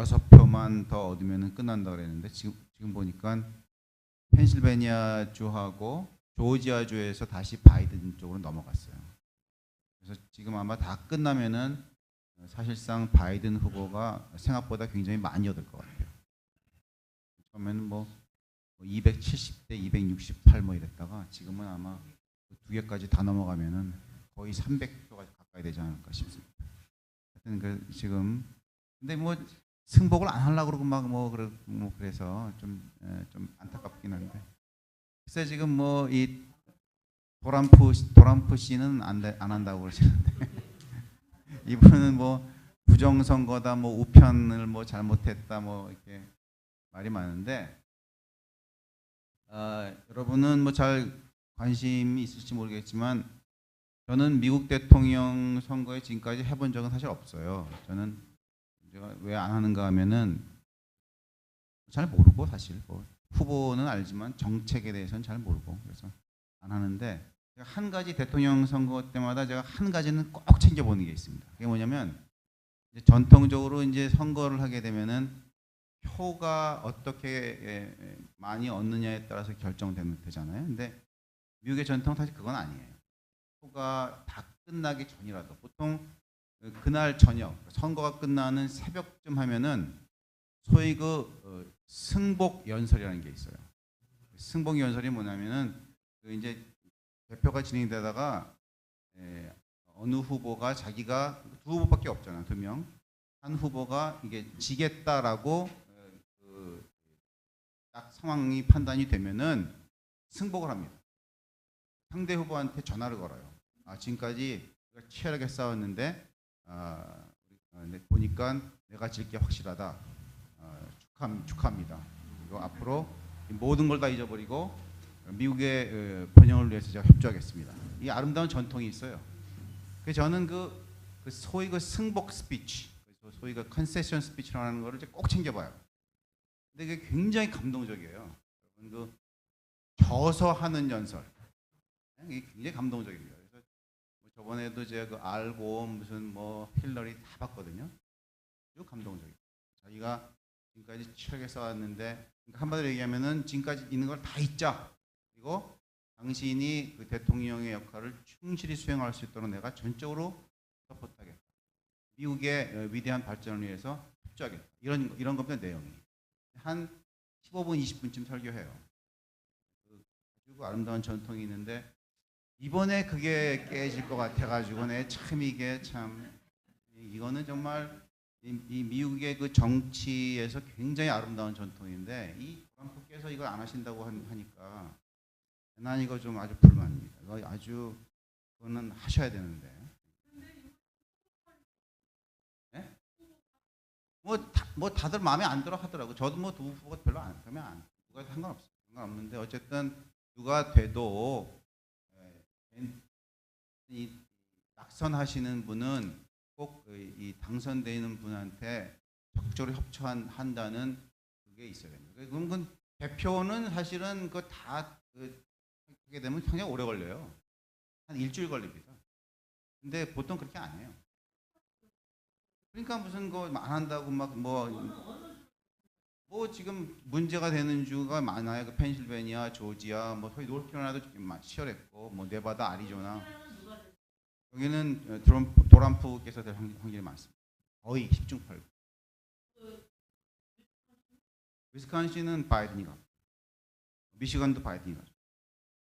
6표만 더 얻으면 끝난다 그랬는데 지금 보니까 펜실베니아 주하고 조지아 주에서 다시 바이든 쪽으로 넘어갔어요. 그래서 지금 아마 다 끝나면은 사실상 바이든 후보가 생각보다 굉장히 많이 얻을 것 같아요. 처음에는 뭐 270대 268 뭐 이랬다가 지금은 아마 두 개까지 다 넘어가면은 거의 300표가 가까이 되지 않을까 싶습니다. 하여튼 그 지금 근데 뭐 승복을 안 하려고 그러고 뭐 그래서 좀 안타깝긴 한데 글쎄 지금 뭐 이 도람프 씨는 안 한다고 그러시는데 이분은 뭐 부정선거다 뭐 우편을 뭐 잘못했다 뭐 이렇게 말이 많은데 여러분은 뭐 잘 관심이 있을지 모르겠지만 저는 미국 대통령 선거에 지금까지 해본 적은 사실 없어요. 저는 제가 왜 안 하는가 하면은 잘 모르고 사실 뭐 후보는 알지만 정책에 대해서는 잘 모르고 그래서 안 하는데 제가 한 가지 대통령 선거 때마다 제가 한 가지는 꼭 챙겨보는 게 있습니다. 그게 뭐냐면 이제 전통적으로 이제 선거를 하게 되면은 표가 어떻게 많이 얻느냐에 따라서 결정되잖아요. 근데 미국의 전통은 사실 그건 아니에요. 표가 다 끝나기 전이라도 보통 그날 저녁 선거가 끝나는 새벽쯤 하면은 소위 그 승복 연설이라는 게 있어요. 승복 연설이 뭐냐면은 그 이제 대표가 진행되다가 어느 후보가 자기가 두 후보밖에 없잖아, 두 명. 한 후보가 이게 지겠다라고 딱 상황이 판단이 되면은 승복을 합니다. 상대 후보한테 전화를 걸어요. 지금까지 치열하게 싸웠는데 보니까 내가 질 게 확실하다. 축하합니다. 그리고 앞으로 모든 걸 다 잊어버리고 미국의 번영을 위해서 제가 협조하겠습니다. 이 아름다운 전통이 있어요. 그래서 저는 그 소위 그 승복 스피치, 소위 그 컨세션 스피치라는 거를 꼭 챙겨봐요. 근데 그게 굉장히 감동적이에요. 그 져서 하는 연설, 이게 굉장히 감동적입니다. 그래서 뭐 저번에도 제가 그 알고 무슨 뭐 힐러리 다 봤거든요. 아주 감동적이에요. 자기가 지금까지 치열하게 싸웠는데 그러니까 한마디로 얘기하면은 지금까지 있는 걸 다 잊자. 그리고 당신이 그 대통령의 역할을 충실히 수행할 수 있도록 내가 전적으로 서포트하겠다. 미국의 위대한 발전을 위해서 협조하겠다. 이런 겁니다, 내용이. 한 15분, 20분쯤 설교해요. 아주 아름다운 전통이 있는데 이번에 그게 깨질 것 같아가지고 참 이게 참 이거는 정말 이 미국의 그 정치에서 굉장히 아름다운 전통인데 이 트럼프께서 이걸 안 하신다고 하니까 난 이거 좀 아주 불만입니다. 이거 아주 그거는 하셔야 되는데. 네? 뭐 다들 마음에 안 들어 하더라고. 저도 뭐 두 후보가 별로 안 그러면 누가 상관없어요. 상관없는데 어쨌든 누가 돼도 이 낙선하시는 분은 꼭 이 당선되는 분한테 적극적으로 협조한다는 그게 있어야 됩니다. 그럼 대표는 사실은 그 다 하게 되면 굉장히 오래 걸려요. 한 일주일 걸립니다. 근데 보통 그렇게 안 해요. 그러니까 무슨 거 안 한다고 막 뭐 지금 문제가 되는 주가 많아요. 그 펜실베니아, 조지아, 뭐 소위 노스캐롤라이나도 치열했고, 뭐 네바다, 아리조나. 여기는 도람프께서 될 확률이 많습니다. 거의 10중 8구. 위스콘신은 바이든이 가고, 미시건도 바이든이 가죠.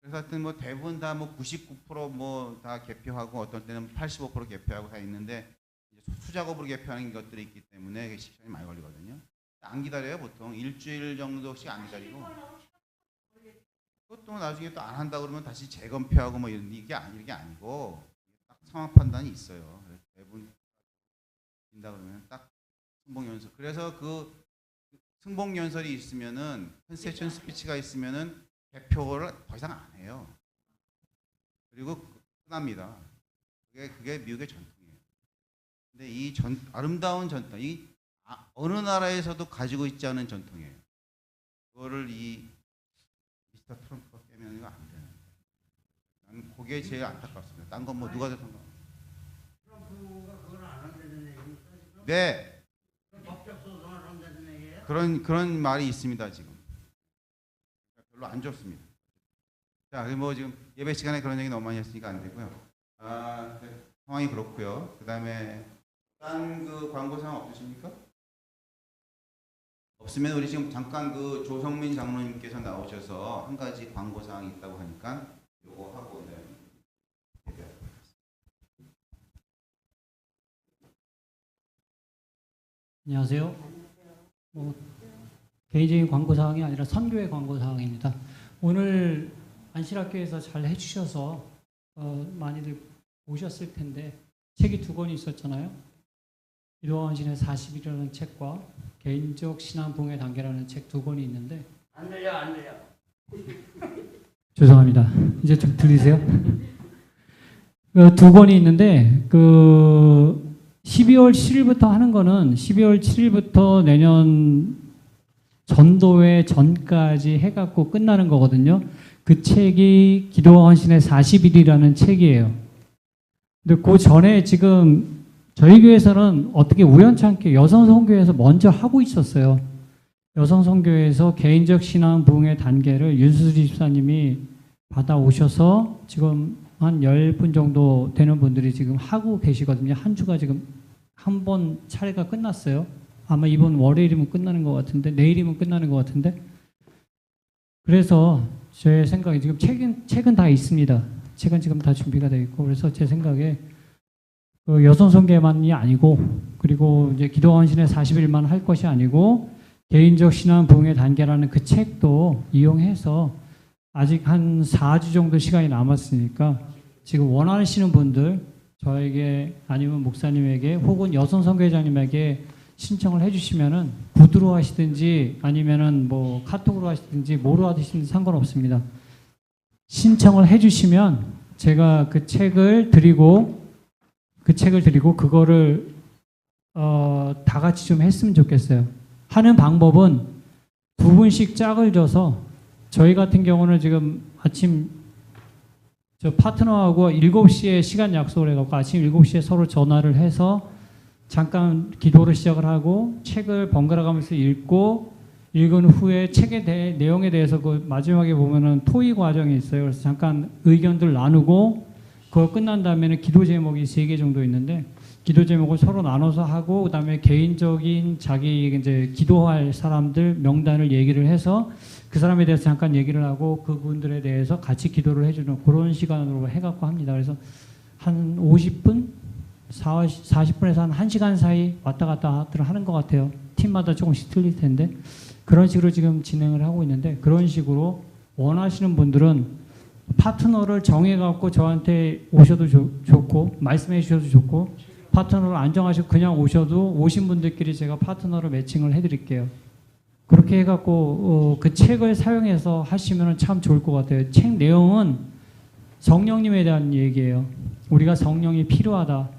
그래서 하여튼 뭐 대부분 다 뭐 99% 다 개표하고 어떤 때는 85% 개표하고 다 있는데 수작업으로 개표하는 것들이 있기 때문에 시간이 많이 걸리거든요. 안 기다려요. 보통 일주일 정도씩 안 기다리고 그것도 나중에 또 안 한다 그러면 다시 재검표하고 뭐 이게 아니고 딱 상황 판단이 있어요. 대부분 된다 그러면 딱 승복연설. 그래서 그 승복연설이 있으면은 컨세션 스피치가 있으면은 개표를 더 이상 안 해요. 그리고 끝납니다. 그게 미국의 전통이에요. 근데 이 아름다운 전통, 이 어느 나라에서도 가지고 있지 않은 전통이에요. 그거를 이 미스터 트럼프가 깨면 이거 안 되는. 난 그게 제일 안타깝습니다. 딴 건 뭐 누가 됐던 거. 트럼프가 그걸 안 한다는 얘기입니까? 네. 법적 소송을 그런 말이 있습니다 지금. 별로 안 좋습니다. 자, 뭐 지금 예배 시간에 그런 얘기 너무 많이 했으니까 안 되고요. 네, 상황이 그렇고요. 그다음에 딴 그 광고 사항 없으십니까? 없으면 우리 지금 잠깐 그 조성민 장로님께서 나오셔서 한 가지 광고 사항이 있다고 하니까 요거 하고 네. 안녕하세요. 개인적인 광고 사항이 아니라 선교의 광고 사항입니다. 오늘 안실학교에서 잘 해주셔서 많이들 보셨을 텐데 책이 2권이 있었잖아요. 기도원신의 40일이라는 책과 개인적 신앙 부흥의 단계라는 책 2권이 있는데 안 들려. 죄송합니다. 이제 좀 들리세요? 2권이 있는데 12월 7일부터 하는 거는 12월 7일부터 내년 전도회 전까지 해갖고 끝나는 거거든요. 그 책이 기도와 헌신의 40일이라는 책이에요. 근데 그 전에 지금 저희 교회에서는 어떻게 우연찮게 여성 선교회에서 먼저 하고 있었어요. 여성 선교회에서 개인적 신앙 부흥의 단계를 윤수지 집사님이 받아오셔서 지금 한 10분 정도 되는 분들이 지금 하고 계시거든요. 한 주가 지금 한 번 차례가 끝났어요. 아마 이번 월요일이면 끝나는 것 같은데, 내일이면 끝나는 것 같은데. 그래서 제 생각에 지금 책은 다 있습니다. 책은 지금 다 준비가 되어 있고, 그래서 제 생각에 여성 선교만이 아니고, 그리고 이제 기도와 헌신의 40일만 할 것이 아니고, 개인적 신앙 부흥의 단계라는 그 책도 이용해서 아직 한 4주 정도 시간이 남았으니까 지금 원하시는 분들 저에게 아니면 목사님에게 혹은 여성 선교회장님에게 신청을 해주시면은 구두로 하시든지 아니면은 뭐 카톡으로 하시든지 뭐로 하시든지 상관없습니다. 신청을 해주시면 제가 그 책을 드리고 그거를 다 같이 좀 했으면 좋겠어요. 하는 방법은 2분씩 짝을 져서 저희 같은 경우는 지금 아침 저 파트너하고 7시에 시간 약속을 해갖고 아침 7시에 서로 전화를 해서 잠깐 기도를 시작을 하고 책을 번갈아 가면서 읽은 후에 책에 대해 내용에 대해서 그 마지막에 보면은 토의 과정이 있어요. 그래서 잠깐 의견들 나누고 그거 끝난 다음에는 기도 제목이 3개 정도 있는데 기도 제목을 서로 나눠서 하고 그다음에 개인적인 자기 이제 기도할 사람들 명단을 얘기를 해서 그 사람에 대해서 잠깐 얘기를 하고 그분들에 대해서 같이 기도를 해주는 그런 시간으로 해갖고 합니다. 그래서 한 50분, 40분에서 한 1시간 사이 왔다 갔다 하는 것 같아요. 팀마다 조금씩 틀릴 텐데 그런 식으로 지금 진행을 하고 있는데 그런 식으로 원하시는 분들은 파트너를 정해갖고 저한테 오셔도 좋고 말씀해 주셔도 좋고 파트너를 안 정하시고 그냥 오셔도 오신 분들끼리 제가 파트너를 매칭을 해드릴게요. 그렇게 해갖고 그 책을 사용해서 하시면 참 좋을 것 같아요. 책 내용은 성령님에 대한 얘기예요. 우리가 성령이 필요하다.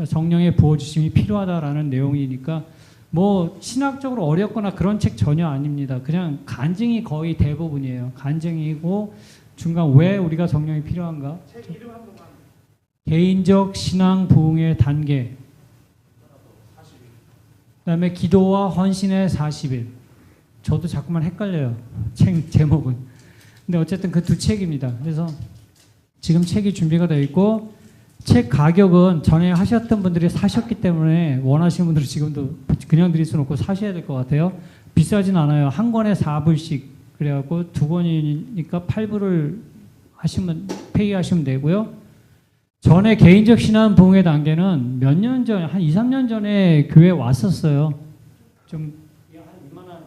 성령의 부어주심이 필요하다라는 내용이니까 뭐 신학적으로 어렵거나 그런 책 전혀 아닙니다. 그냥 간증이 거의 대부분이에요. 간증이고 중간 왜 우리가 성령이 필요한가? 책 이름 한 번만. 개인적 신앙 부흥의 단계. 그다음에 기도와 헌신의 40일. 저도 자꾸만 헷갈려요. 책 제목은. 근데 어쨌든 그 2 책입니다. 그래서 지금 책이 준비가 되어 있고 책 가격은 전에 하셨던 분들이 사셨기 때문에 원하시는 분들은 지금도 그냥 드릴 수는 없고 사셔야 될 것 같아요. 비싸진 않아요. 한 권에 4불씩 그래갖고 2권이니까 8불을 하시면 페이하시면 되고요. 전에 개인적 신앙 부흥의 단계는 몇 년 전, 한 2, 3년 전에 교회에 왔었어요. 좀 한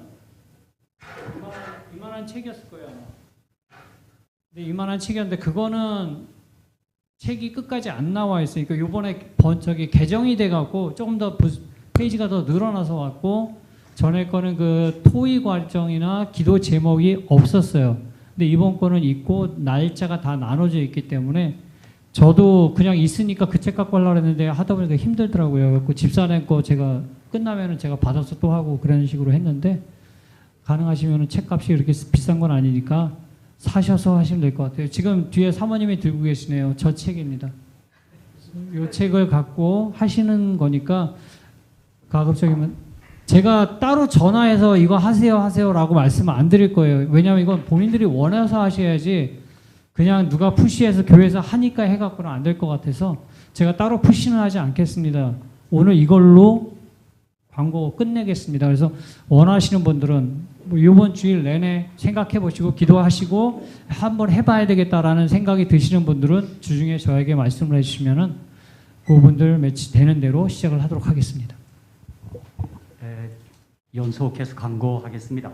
이만한 책이었을 거예요. 근데 이만한 책이었는데 그거는 책이 끝까지 안 나와 있으니까 요번에 개정이 돼갖고 조금 더 페이지가 더 늘어나서 왔고 전에 거는 그 토의 과정이나 기도 제목이 없었어요. 근데 이번 거는 있고 날짜가 다 나눠져 있기 때문에 저도 그냥 있으니까 그 책 갖고 하려고 했는데 하다 보니까 힘들더라고요. 그 집사님 거 제가 끝나면은 제가 받아서 또 하고 그런 식으로 했는데 가능하시면은 책값이 이렇게 비싼 건 아니니까 사셔서 하시면 될 것 같아요. 지금 뒤에 사모님이 들고 계시네요. 저 책입니다. 이 책을 갖고 하시는 거니까 가급적이면 제가 따로 전화해서 이거 하세요라고 말씀을 안 드릴 거예요. 왜냐하면 이건 본인들이 원해서 하셔야지 그냥 누가 푸시해서 교회에서 하니까 해갖고는 안 될 것 같아서 제가 따로 푸시는 하지 않겠습니다. 오늘 이걸로 광고 끝내겠습니다. 그래서 원하시는 분들은 뭐 이번 주일 내내 생각해 보시고 기도하시고 한번 해봐야 되겠다라는 생각이 드시는 분들은 주중에 저에게 말씀을 해주시면은 그분들 매치 되는 대로 시작을 하도록 하겠습니다. 연속 계속 광고하겠습니다.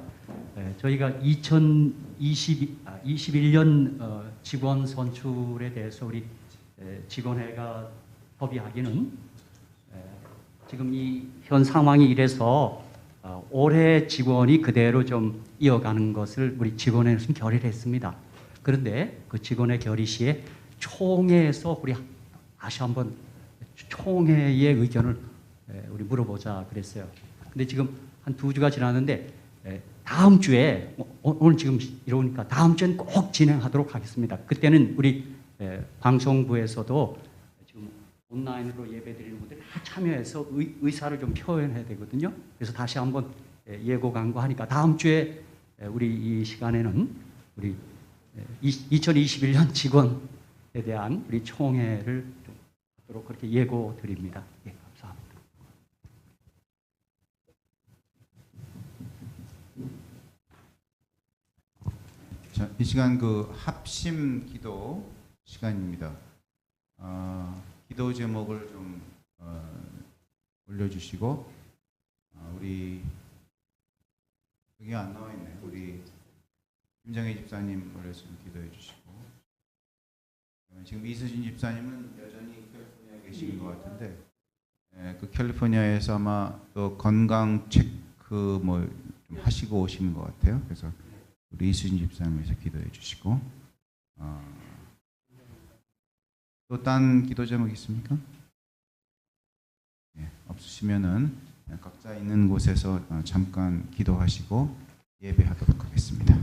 저희가 2021년 직원 선출에 대해서 우리 직원회가 협의하기는 지금 이 현 상황이 이래서 올해 직원이 그대로 좀 이어가는 것을 우리 직원회에서 결의를 했습니다. 그런데 그 직원회 결의 시에 총회에서 우리 다시 한번 총회의 의견을 우리 물어보자 그랬어요. 근데 지금 한 2주가 지났는데 다음 주에 오늘 지금 이러니까 다음 주엔 꼭 진행하도록 하겠습니다. 그때는 우리 방송부에서도 지금 온라인으로 예배드리는 분들이 다 참여해서 의사를 좀 표현해야 되거든요. 그래서 다시 한번 예고 광고하니까 다음 주에 우리 이 시간에는 우리 2021년 직원에 대한 우리 총회를 좀 하도록 그렇게 예고 드립니다. 예, 감사합니다. 자, 이 시간 그 합심 기도 시간입니다. 기도 제목을 좀 올려주시고 우리 여기 안 나와 있네. 우리 김정희 집사님 올려서 좀 기도해 주시고 지금 이수진 집사님은 여전히 캘리포니아에 계신 것 같은데 그 캘리포니아에서 아마 또 건강 체크 뭐 좀 하시고 오시는 것 같아요. 그래서 우리 이수진 집사님에서 기도해 주시고 또 딴 기도 제목 있습니까? 예, 없으시면은 각자 있는 곳에서 잠깐 기도하시고 예배하도록 하겠습니다.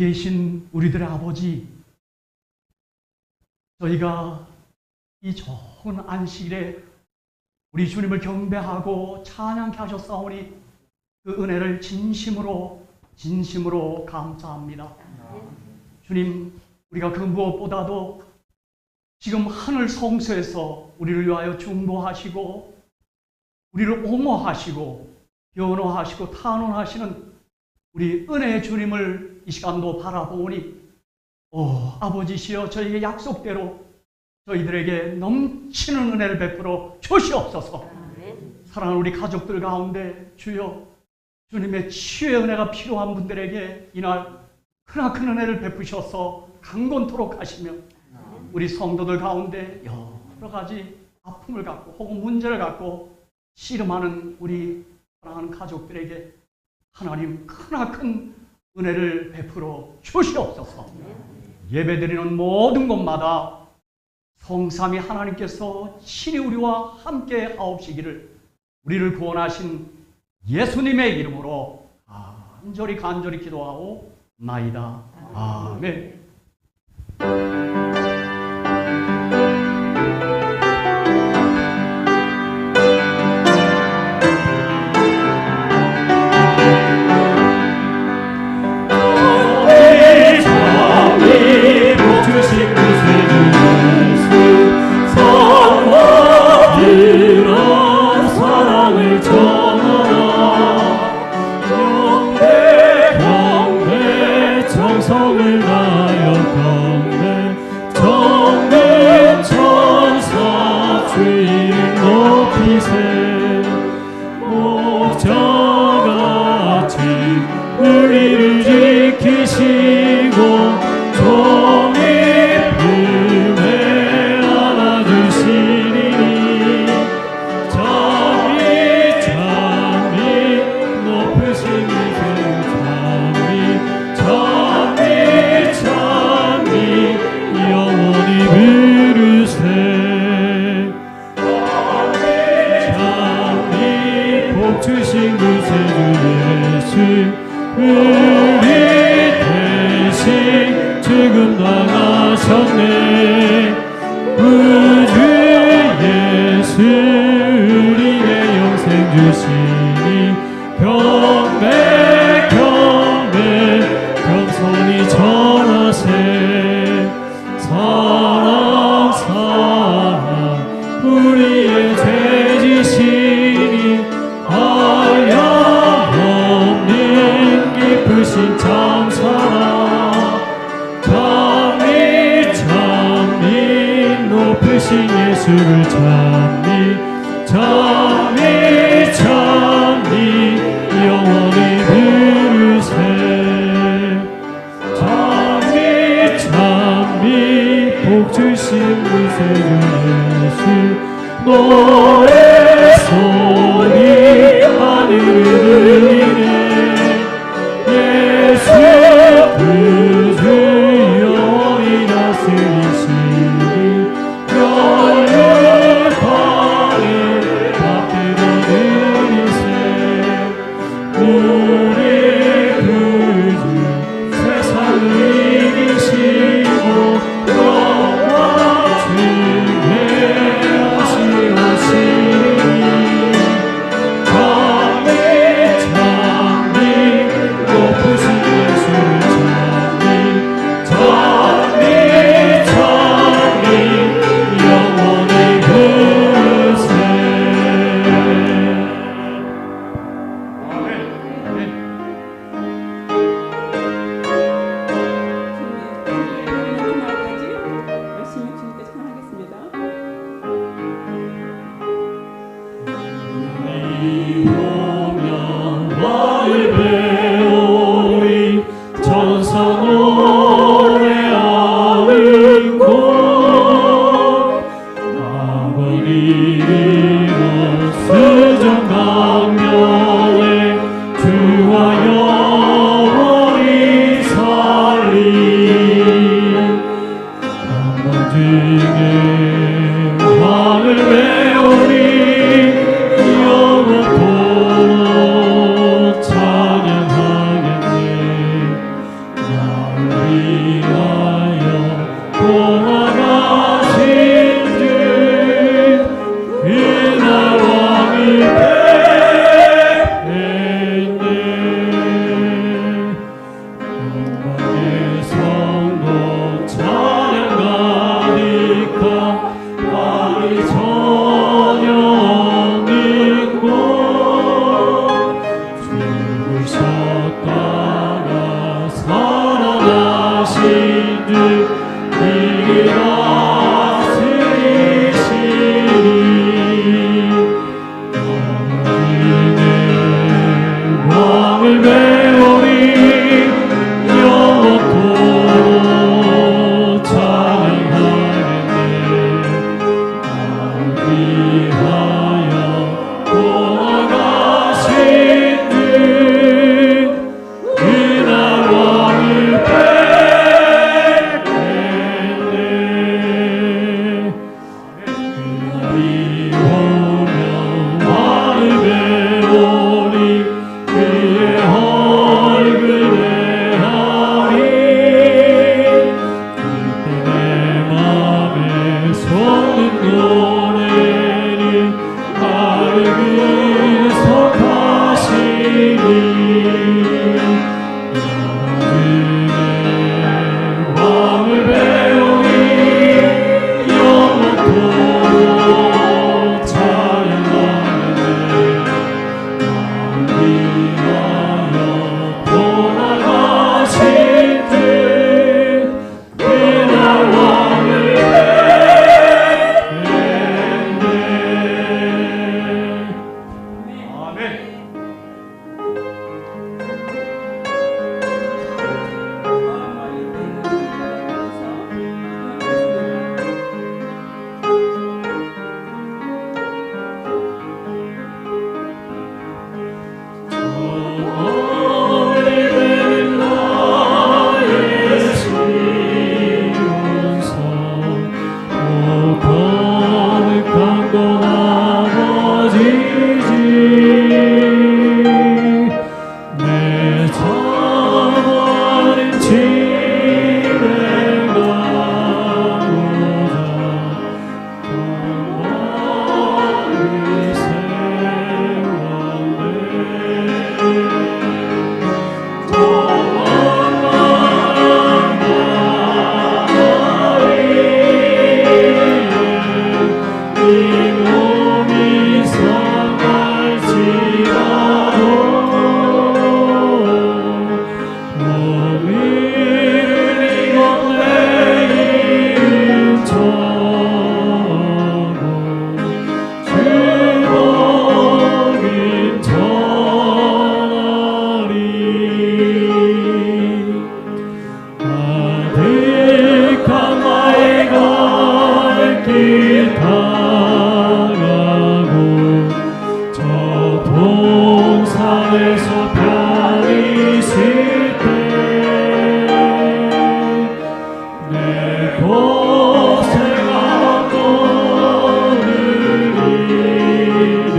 계신 우리들의 아버지, 저희가 이 좋은 안식일에 우리 주님을 경배하고 찬양케 하셨사오니 그 은혜를 진심으로 감사합니다. 주님, 우리가 그 무엇보다도 지금 하늘 성소에서 우리를 위하여 중보하시고 우리를 옹호하시고 변호하시고 탄원하시는 우리 은혜의 주님을 이 시간도 바라보니 아버지시여, 저희에게 약속대로 저희들에게 넘치는 은혜를 베풀어 주시옵소서. 사랑하는 우리 가족들 가운데 주여, 주님의 치유의 은혜가 필요한 분들에게 이날 크나큰 은혜를 베푸셔서 강건토록 하시며, 우리 성도들 가운데 여러 가지 아픔을 갖고 혹은 문제를 갖고 씨름하는 우리 사랑하는 가족들에게 하나님 크나큰 은혜를 베풀어 주시옵소서. 예배드리는 모든 곳마다 성삼위 하나님께서 친히 우리와 함께 하옵시기를 우리를 구원하신 예수님의 이름으로 간절히 기도하오 나이다. 아멘. 위하여 돌아가신 주 그날 왕을 뵙네. 영광의 성도 찬양 가득한 밤이 전혀 없는 곳 죽으셨다가 살아나신 주 이게 다스리시니 왕을 배우리 영원토록 찬양하겠네. 위하여 돌아가신 주 그날 왕을 뵙겠네. 그날이 오면 왕을 배우리 그의 얼굴에 하리. 그때 내 맘에 솟는 노래는 나를 구속하시니 왕을 배우리 영원토록 찬양하네. 위하여 돌아가신 주 그날 왕을 뵙네. 아멘. 오늘은 나의 시온성 오 거룩한 곳 아버지지 내 저버린 집에 가고자 멀리 이 몸이 성할지라도 몸을 이고 내 이름 전하고 주 복임 전하리. 아득한 나의 갈길 따라가고 저 동산에서 편히 쉴 때 내 고생한 오늘 이름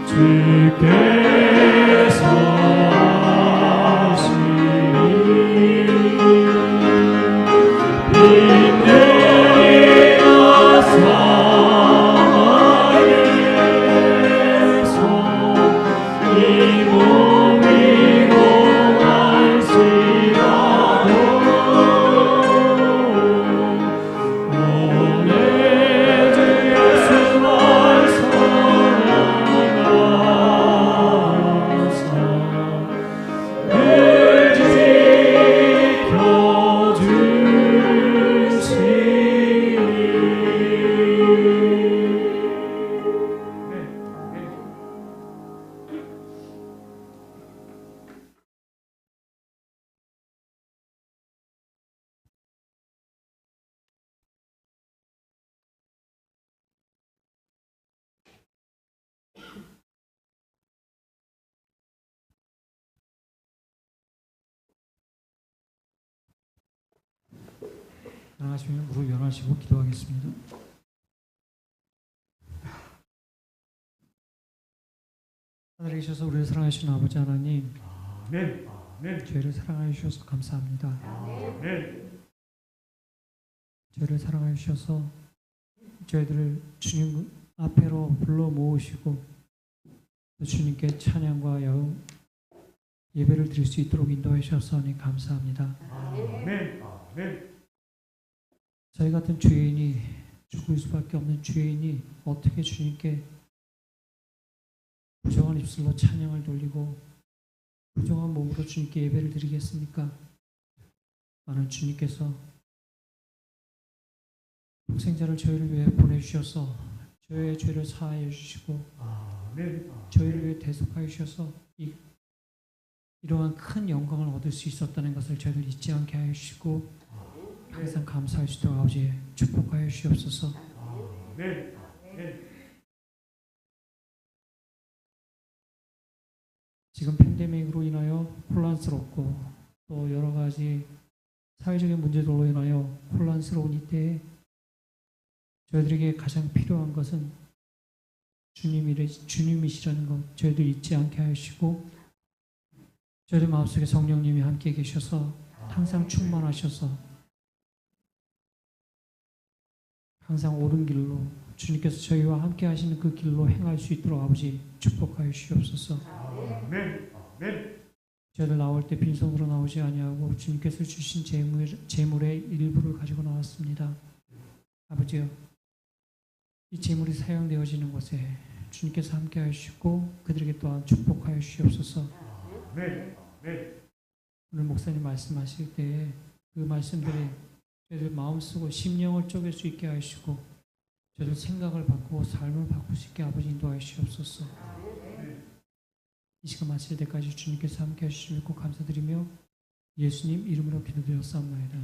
주께서 일어나시면 무릎 연하시고 기도하겠습니다. 하늘에 계셔서 우리를 사랑하시는 아버지 하나님, 아멘. 저희를 사랑하여 주셔서 감사합니다. 저희를 사랑하여 주셔서 저희들을 주님 앞에로 불러 모으시고 또 주님께 찬양과 예배를 드릴 수 있도록 인도해 주셔서 감사합니다. 저희 같은 죄인이 죽을 수밖에 없는 죄인이 어떻게 주님께 부정한 입술로 찬양을 돌리고 부정한 몸으로 주님께 예배를 드리겠습니까? 많은 주님께서 독생자를 저희를 위해 보내주셔서 저희의 죄를 사하여 주시고 저희를 위해 대속하여 주셔서 이러한 큰 영광을 얻을 수 있었다는 것을 저희를 잊지 않게 하여 주시고 항상 감사할 수 있도록 아버지 축복하여 주시옵소서. 지금 팬데믹으로 인하여 혼란스럽고 또 여러 가지 사회적인 문제들로 인하여 혼란스러운 이때에 저희들에게 가장 필요한 것은 주님이시라는 것 저희들 잊지 않게 하시고 저희들 마음속에 성령님이 함께 계셔서 항상 충만하셔서 항상 옳은 길로 주님께서 저희와 함께 하시는 그 길로 행할 수 있도록 아버지 축복하여 주시옵소서. 저희들 나올 때 빈손으로 나오지 아니하고 주님께서 주신 재물의 일부를 가지고 나왔습니다. 아버지요, 이 재물이 사용되어지는 것에 주님께서 함께 하시고 그들에게 또한 축복하여 주시옵소서. 오늘 목사님 말씀하실 때에 그 말씀들이 저희들 마음속으로 심령을 쪼갤 수 있게 하시고 저희들 생각을 바꾸고 삶을 바꿀 수 있게 아버지 인도하여 주시옵소서. 이 시간 마칠 때까지 주님께서 함께 해주시면 꼭 감사드리며 예수님 이름으로 기도드렸사옵나이다.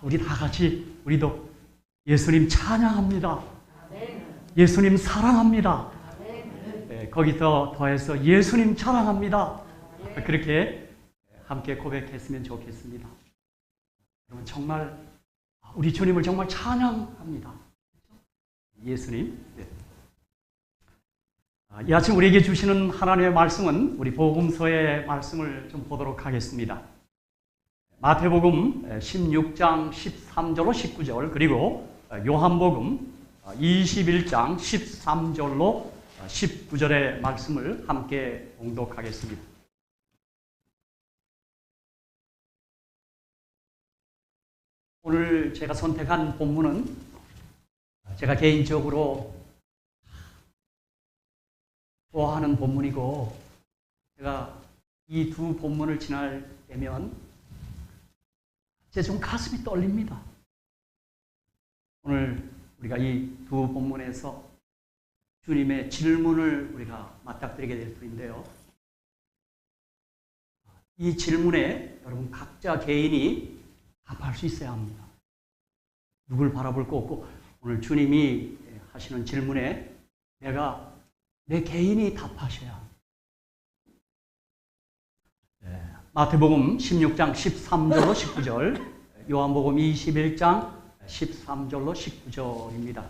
우리 다 같이 우리도 예수님 찬양합니다. 예수님 사랑합니다. 거기서 더해서 예수님 찬양합니다. 그렇게 함께 고백했으면 좋겠습니다. 여러분 정말 우리 주님을 정말 찬양합니다. 예수님. 이 아침 우리에게 주시는 하나님의 말씀은 우리 복음서의 말씀을 좀 보도록 하겠습니다. 마태복음 16장 13절로 19절 그리고 요한복음 21장 13절로 19절의 말씀을 함께 봉독하겠습니다. 오늘 제가 선택한 본문은 제가 개인적으로 좋아하는 본문이고 제가 이 두 본문을 지날 때면 제 좀 가슴이 떨립니다. 오늘 우리가 이 두 본문에서 주님의 질문을 우리가 맞닥뜨리게 될 터인데요. 이 질문에 여러분 각자 개인이 답할 수 있어야 합니다. 누굴 바라볼 거 없고 오늘 주님이 하시는 질문에 내 개인이 답하셔야 합니다. 마태복음 16장 13절로 19절, 요한복음 21장 13절로 19절입니다.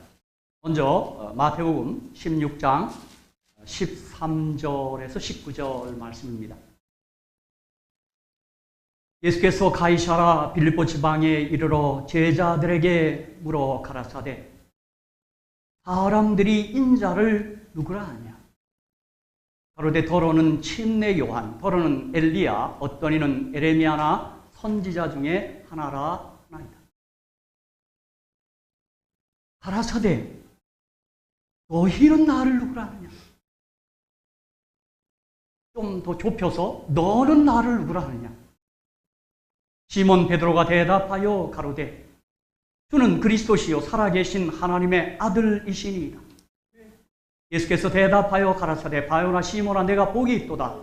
먼저 마태복음 16장 13절에서 19절 말씀입니다. 예수께서 가이사라 빌립보 지방에 이르러 제자들에게 물어 가라사대 사람들이 인자를 누구라 하냐? 가로되 더러는 침례 요한, 더러는 엘리야, 어떤 이는 에레미야나 선지자 중에 하나라 하나이다. 가라사대 너희는 나를 누구라 하느냐? 좀 더 좁혀서 너는 나를 누구라 하느냐? 시몬 베드로가 대답하여 가로되 주는 그리스도시요 살아계신 하나님의 아들이시니이다. 예수께서 대답하여 가라사대 바요나 시몬아 내가 복이 있도다.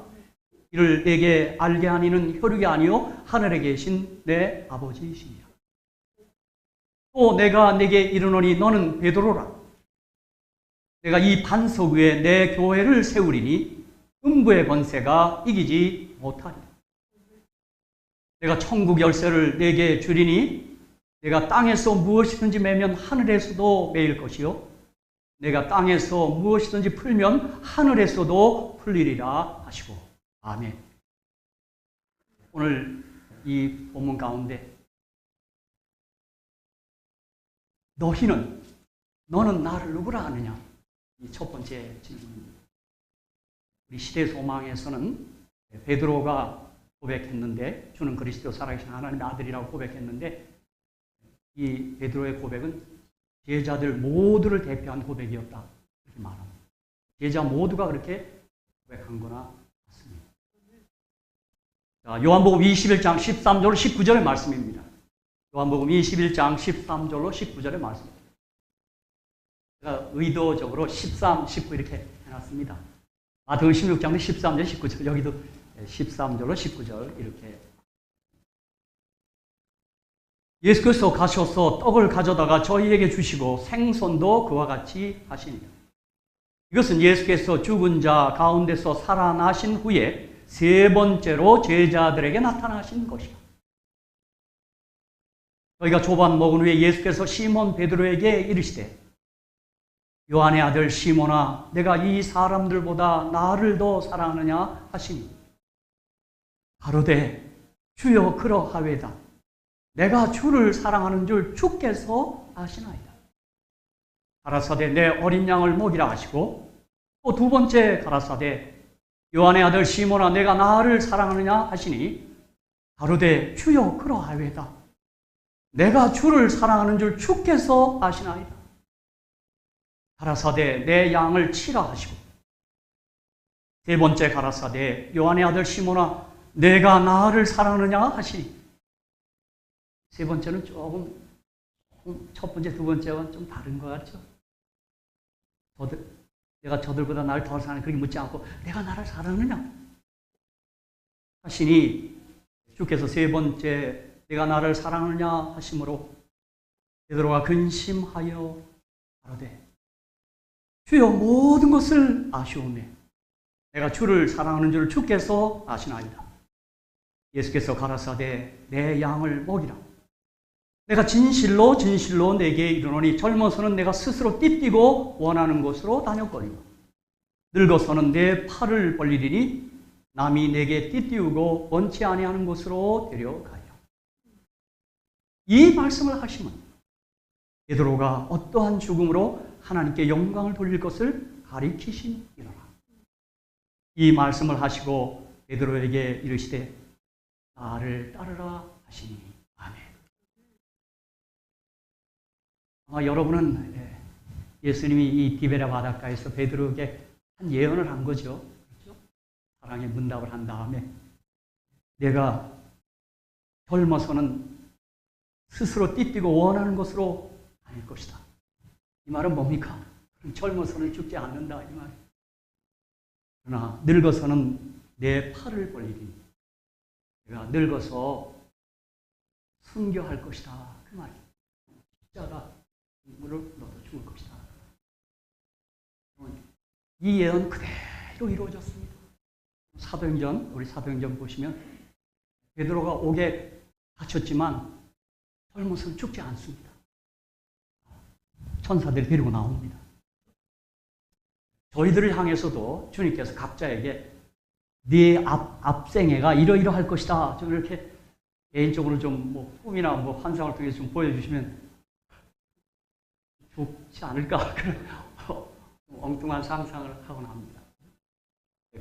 이를 내게 알게 하니는 혈육이 아니요 하늘에 계신 내 아버지이시니라. 또 내가 내게 이르노니 너는 베드로라. 내가 이 반석 위에 내 교회를 세우리니 음부의 권세가 이기지 못하리라. 내가 천국 열쇠를 내게 주리니 내가 땅에서 무엇이든지 매면 하늘에서도 매일 것이요 내가 땅에서 무엇이든지 풀면 하늘에서도 풀리리라 하시고 아멘. 오늘 이 본문 가운데 너는 나를 누구라 하느냐? 이 첫 번째 질문입니다. 우리 시대 소망에서는 베드로가 고백했는데 주는 그리스도 살아계신 하나님의 아들이라고 고백했는데 이 베드로의 고백은 제자들 모두를 대표한 고백이었다 이렇게 말합니다. 제자 모두가 그렇게 고백한 거나 같습니다. 자, 요한복음 21장 13절 19절의 말씀입니다. 요한복음 21장 13절로 19절의 말씀입니다. 제가 의도적으로 13, 19 이렇게 해놨습니다. 마태복음 16장도 13절 19절 여기도 13절로 19절 이렇게 예수께서 가셔서 떡을 가져다가 저희에게 주시고 생선도 그와 같이 하시니라. 이것은 예수께서 죽은 자 가운데서 살아나신 후에 세 번째로 제자들에게 나타나신 것이다. 저희가 조반 먹은 후에 예수께서 시몬 베드로에게 이르시되 요한의 아들 시몬아 내가 이 사람들보다 나를 더 사랑하느냐 하시니 가로되 주여 그러하외다. 내가 주를 사랑하는 줄 주께서 아시나이다. 가라사대 내 어린 양을 먹이라 하시고 또 두 번째 가라사대 요한의 아들 시몬아 내가 나를 사랑하느냐 하시니 가로되 주여 그러하외다. 내가 주를 사랑하는 줄 주께서 아시나이다. 가라사대 내 양을 치라 하시고 세 번째 가라사대 요한의 아들 시몬아 내가 나를 사랑하느냐 하시니 세 번째는 조금 첫 번째 두 번째와 좀 다른 것 같죠? 내가 저들보다 나를 더 사랑하느냐 그렇게 묻지 않고 내가 나를 사랑하느냐 하시니 주께서 세 번째 내가 나를 사랑하느냐 하심으로 베드로가 근심하여 가로되 주여 모든 것을 아시오매 내가 주를 사랑하는 줄 주께서 아시나이다. 예수께서 가라사대 내 양을 먹이라. 내가 진실로 진실로 내게 이르노니 젊어서는 내가 스스로 띠뛰고 원하는 곳으로 다녔거니와 늙어서는 내 팔을 벌리리니 남이 내게 띠띠우고 원치 아니하는 곳으로 데려가리라. 이 말씀을 하시면 베드로가 어떠한 죽음으로 하나님께 영광을 돌릴 것을 가리키심이로라. 이 말씀을 하시고 베드로에게 이르시되 나를 따르라 하시니 아멘. 아마 여러분은 예수님이 이 디베랴 바닷가에서 베드로에게 한 예언을 한 거죠. 그렇죠? 사랑의 문답을 한 다음에 내가 젊어서는 스스로 띠뛰고 원하는 것으로 다닐 것이다. 이 말은 뭡니까? 젊어서는 죽지 않는다 이 말. 그러나 늙어서는 내 팔을 벌리니 내가 늙어서 순교할 것이다 그 말이에요. 십자가 물을 너도 죽을 것이다. 이 예언 그대로 이루어졌습니다. 사도행전 우리 사도행전 보시면 베드로가 옥에 갇혔지만 젊어서는 죽지 않습니다. 천사들이 데리고 나옵니다. 저희들을 향해서도 주님께서 각자에게 네 앞생애가 이러이러할 것이다. 좀 이렇게 개인적으로 좀 뭐 꿈이나 뭐 환상을 통해서 좀 보여주시면 좋지 않을까 그런 엉뚱한 상상을 하곤 합니다.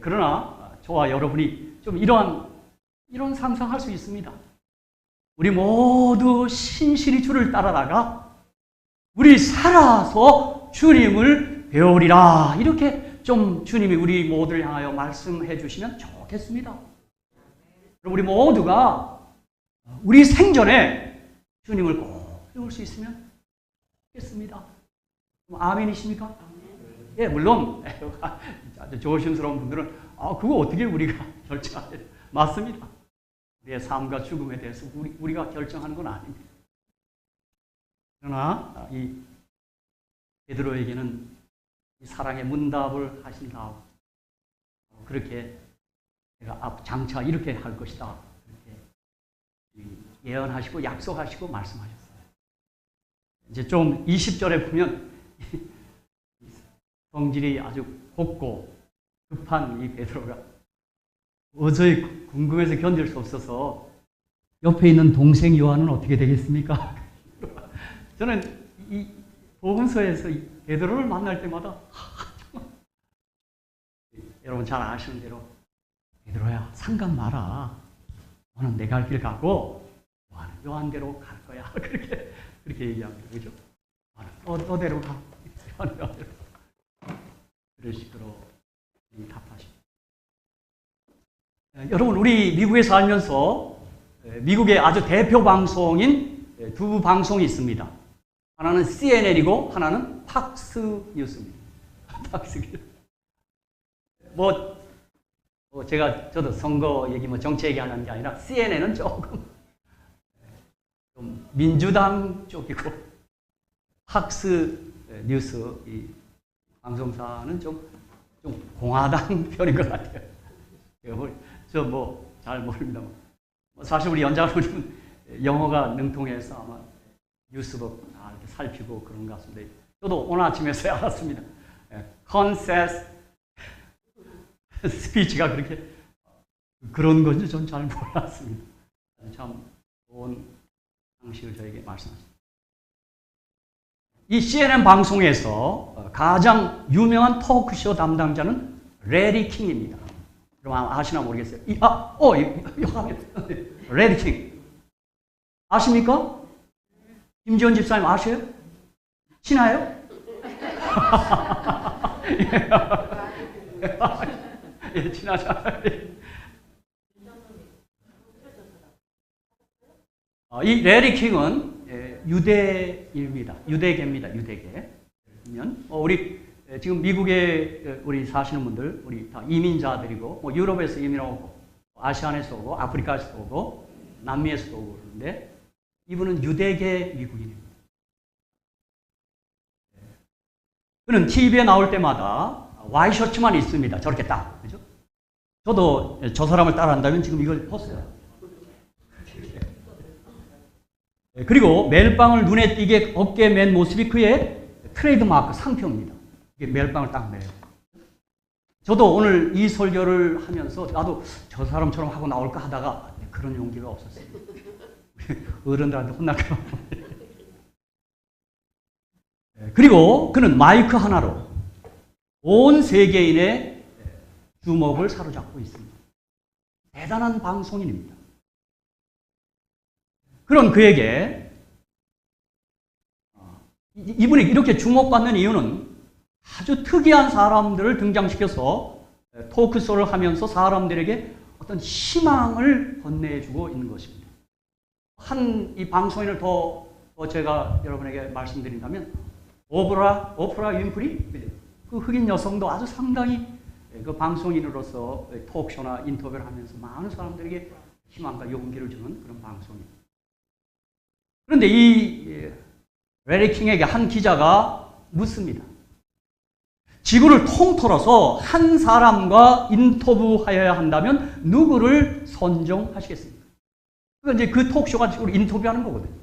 그러나 저와 여러분이 좀 이런 상상할 수 있습니다. 우리 모두 신실히 주를 따라다가 우리 살아서 주님을 배우리라. 이렇게 좀 주님이 우리 모두를 향하여 말씀해 주시면 좋겠습니다. 그럼 우리 모두가 우리 생전에 주님을 꼭 배울 수 있으면 좋겠습니다. 아멘이십니까? 예, 물론 아주 조심스러운 분들은 그거 어떻게 우리가 결정해요? 맞습니다. 우리의 삶과 죽음에 대해서 우리가 결정하는 건 아닙니다. 그러나 이 베드로에게는 이 사랑의 문답을 하신 다음 그렇게 내가 장차 이렇게 할 것이다 이렇게 예언하시고 약속하시고 말씀하셨어요. 이제 좀 20절에 보면 성질이 아주 곱고 급한 이 베드로가 도저히 궁금해서 견딜 수 없어서 옆에 있는 동생 요한은 어떻게 되겠습니까? 저는 이 복음서에서 베드로를 만날 때마다 여러분 잘 아시는 대로 베드로야 상관 마라. 너는 내 갈 길 가고 요한대로 갈 거야. 그렇게 얘기합니다. 그죠? 너대로 가. 요한대로. 그런 식으로 답하십니다. 여러분 우리 미국에 살면서 미국의 아주 대표 방송인 두 방송이 있습니다. 하나는 CNN이고 하나는 팍스 뉴스입니다. 팍스 뉴스. 저도 선거 얘기 정치 얘기하는 게 아니라 CNN은 조금 좀 민주당 쪽이고 팍스 뉴스 이 방송사는 좀 공화당 편인 것 같아요. 저 잘 모릅니다. 사실 우리 연장군은 영어가 능통해서 아마 뉴스도 다 이렇게 살피고 그런 것 같습니다. 저도 오늘 아침에 알았습니다. 컨센서스 스피치가 그렇게 그런 건지 전 잘 몰랐습니다. 참 좋은 상식을 저에게 말씀하셨습니다. 이 CNN 방송에서 가장 유명한 토크쇼 담당자는 레리 킹입니다. 그럼 아시나 모르겠어요. 레리 킹. 아십니까? 김지원 집사님 아셔요? 친해요? 예, 친하죠. 이 레리 킹은 유대인입니다. 유대계입니다. 유대계. 우리 지금 미국에 우리 사시는 분들, 우리 다 이민자들이고, 유럽에서 이민 오고, 아시안에서 오고, 아프리카에서 오고, 남미에서도 오고 그러는데 이분은 유대계 미국인입니다. 그는 TV에 나올 때마다 와이셔츠만 있습니다. 저렇게 딱. 그죠? 저도 저 사람을 따라한다면 지금 이걸 벗어요. 그리고 멜빵을 눈에 띄게 어깨에 맨 모습이 그의 트레이드마크 상표입니다. 이게 멜빵을 딱 매요. 저도 오늘 이 설교를 하면서 나도 저 사람처럼 하고 나올까 하다가 그런 용기가 없었어요. 어른들한테 혼날까 봐. 그리고 그는 마이크 하나로 온 세계인의 주목을 사로잡고 있습니다. 대단한 방송인입니다. 그런 그에게 이분이 이렇게 주목받는 이유는 아주 특이한 사람들을 등장시켜서 토크쇼를 하면서 사람들에게 어떤 희망을 건네주고 있는 것입니다. 이 방송인을 더 제가 여러분에게 말씀드린다면 오프라 윈프리 그 흑인 여성도 아주 상당히 그 방송인으로서 토크쇼나 인터뷰를 하면서 많은 사람들에게 희망과 용기를 주는 그런 방송입니다. 그런데 이 레리 킹에게 한 기자가 묻습니다. 지구를 통틀어서 한 사람과 인터뷰하여야 한다면 누구를 선정하시겠습니까? 그러니까 이제 그 토크쇼가 지금 인터뷰하는 거거든요.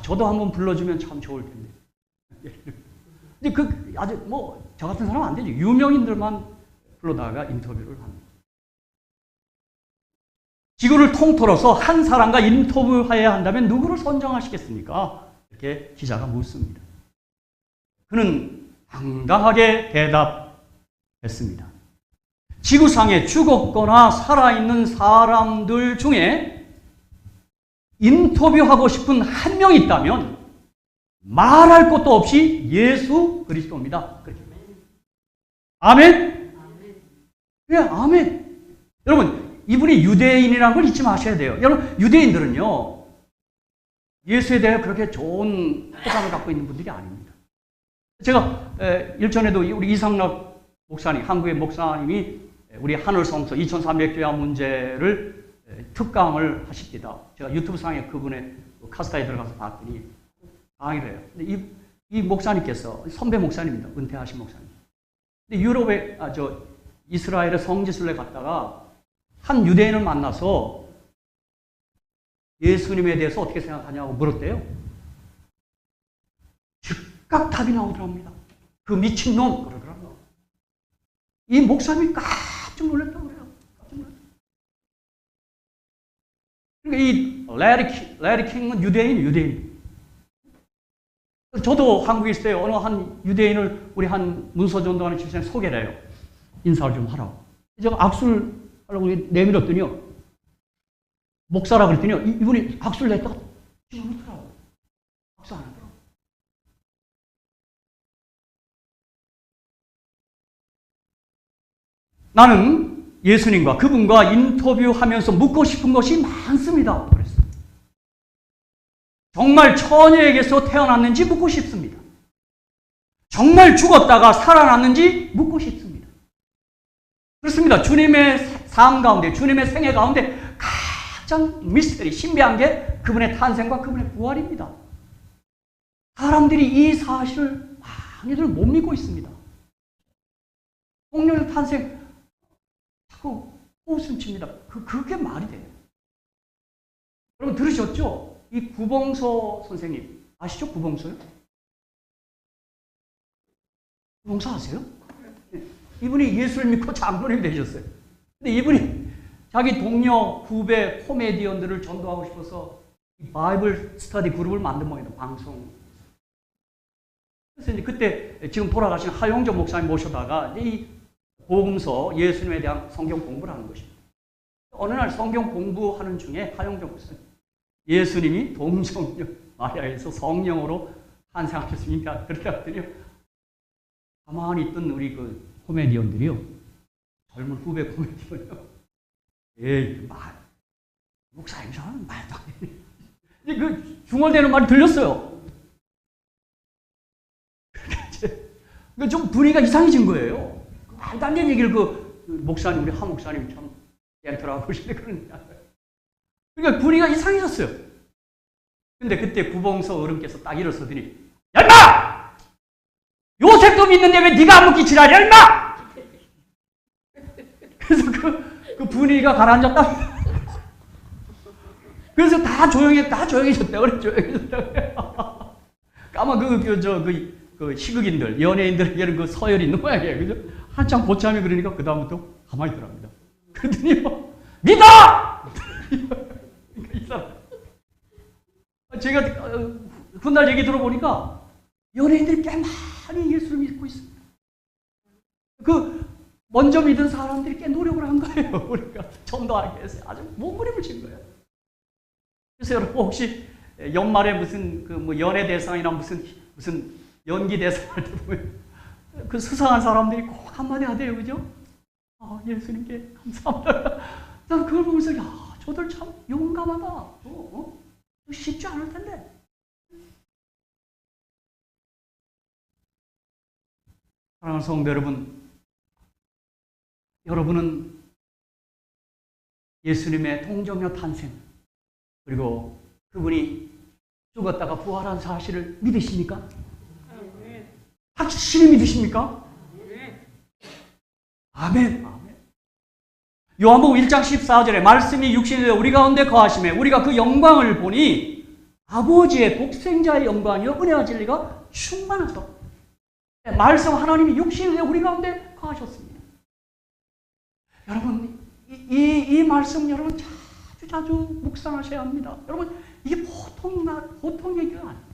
저도 한번 불러주면 참 좋을 텐데. 근데 아주 저 같은 사람은 안 되죠. 유명인들만 불러다가 인터뷰를 합니다. 지구를 통틀어서 한 사람과 인터뷰해야 한다면 누구를 선정하시겠습니까? 이렇게 기자가 묻습니다. 그는 당당하게 대답했습니다. 지구상에 죽었거나 살아있는 사람들 중에 인터뷰하고 싶은 한 명 있다면 말할 것도 없이 예수 그리스도입니다. 그렇게. 아멘? 예, 아멘. 여러분, 이분이 유대인이라는 걸 잊지 마셔야 돼요. 여러분, 유대인들은요, 예수에 대해 그렇게 좋은 호감을 갖고 있는 분들이 아닙니다. 제가 일전에도 우리 이상락 목사님, 한국의 목사님이 우리 하늘성서 2300교회 문제를 특강을 하십니다. 제가 유튜브상에 그분의 카스타에 들어가서 봤더니 강의를 해요. 근데 이 목사님께서 선배 목사님입니다. 은퇴하신 목사님. 근데 유럽에 이스라엘의 성지순례 갔다가 한 유대인을 만나서 예수님에 대해서 어떻게 생각하냐고 물었대요. 즉각 답이 나오더랍니다. 그 미친놈 그러더라고요. 이 목사님이 깜짝 놀랐다고 그래요. 깜짝 놀랐다. 그러니까 이 레리 킹은 유대인. 저도 한국에 있을 때 어느 한 유대인을 우리 한 문서전도하는 집사님 소개를 해요. 인사를 좀 하라고. 제가 악수를 하려고 내밀었더니요. 목사라 그랬더니요. 이분이 악수를 냈다가 지금 못하라고. 악수 안 하더라고. 나는 예수님과 그분과 인터뷰하면서 묻고 싶은 것이 많습니다. 그랬어요. 정말 처녀에게서 태어났는지 묻고 싶습니다. 정말 죽었다가 살아났는지 묻고 싶습니다. 그렇습니다. 주님의 삶 가운데, 주님의 생애 가운데 가장 미스터리, 신비한 게 그분의 탄생과 그분의 부활입니다. 사람들이 이 사실을 많이들 못 믿고 있습니다. 성령의 탄생 자꾸 호흡을 칩니다. 그게 말이 돼요. 여러분 들으셨죠? 이 구봉서 선생님 아시죠? 구봉서요? 구봉서 아세요? 이분이 예수를 믿고 장로님이 되셨어요. 근데 이분이 자기 동료, 후배, 코미디언들을 전도하고 싶어서 바이블 스터디 그룹을 만든 모양이에요. 방송. 그래서 이제 그때 지금 돌아가신 하용조 목사님 모셔다가 이 복음서 예수님에 대한 성경 공부를 하는 것입니다. 어느 날 성경 공부하는 중에 하용조 목사님 예수님이 동정녀 마리아에서 성령으로 탄생하셨으니까 그렇게 하더니 가만히 있던 우리 그 코미디언들이요. 젊은 후배 코미디언이요. 에이, 목사님 저는 말도 안 돼. 그 중얼대는 말이 들렸어요. 좀 분위기가 이상해진 거예요. 말도 안 되는 얘기를 그 목사님, 우리 하 목사님 참 젠틀하고 그러시는데 그런 그러니까 분위기가 이상해졌어요. 근데 그때 구봉서 어른께서 딱 일어서더니 야 인마! 요셉도 믿는데 왜 네가 안 먹기 지랄이야 인마! 그래서 그 분위기가 가라앉았다. 그래서 다 조용해졌다. 그래, 조용해졌다. 까만 그 시극인들, 연예인들에게는 그 서열이 있는 모양이에요. 그죠? 한참 고참이 그러니까 그다음부터 가만히 있더랍니다. 그러더니 믿어! 이 사람. 제가 훗날 얘기 들어보니까 연예인들이 꽤 많이 예수를 믿고 있습니다. 먼저 믿은 사람들이 꽤 노력을 한 거예요. 우리가 좀 더 알게 해서 아주 몸부림을 친 거예요. 그래서 여러분 혹시 연말에 무슨 연예 대상이나 무슨 연기 대상 할 때 보면 그 수상한 사람들이 꼭 한마디 하대요, 그죠? 아, 예수님께 감사합니다. 난 그걸 보면서 야, 저들 참 용감하다. 쉽지 않을 텐데. 사랑하는 성도 여러분, 여러분은 예수님의 동정녀 탄생 그리고 그분이 죽었다가 부활한 사실을 믿으십니까? 확실히 믿으십니까? 아멘. 아멘. 요한복음 1장 14절에 말씀이 육신이 되어 우리 가운데 거하심에 우리가 그 영광을 보니 아버지의 독생자의 영광이요 은혜와 진리가 충만하다. 말씀 하나님이 육신이 되어 우리 가운데 거하셨습니다. 여러분 이 말씀 여러분 자주 묵상하셔야 합니다. 여러분 이게 보통 얘기가 아닙니다.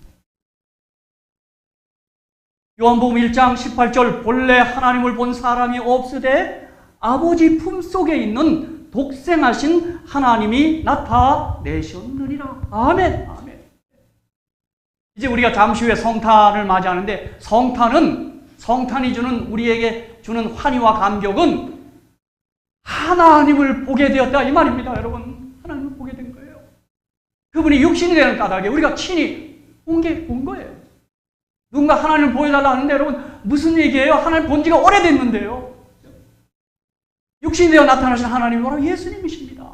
요한복음 1장 18절 본래 하나님을 본 사람이 없으되 아버지 품속에 있는 독생하신 하나님이 나타내셨느니라. 아멘. 아멘. 이제 우리가 잠시 후에 성탄을 맞이하는데 성탄이 우리에게 주는 환희와 감격은 하나님을 보게 되었다 이 말입니다. 여러분 하나님을 보게 된 거예요. 그분이 육신이 되는 까닭에 우리가 친히 본 거예요. 누군가 하나님을 보여달라 하는데 여러분 무슨 얘기예요? 하나님 본 지가 오래됐는데요. 육신이 되어 나타나신 하나님이 바로 예수님이십니다.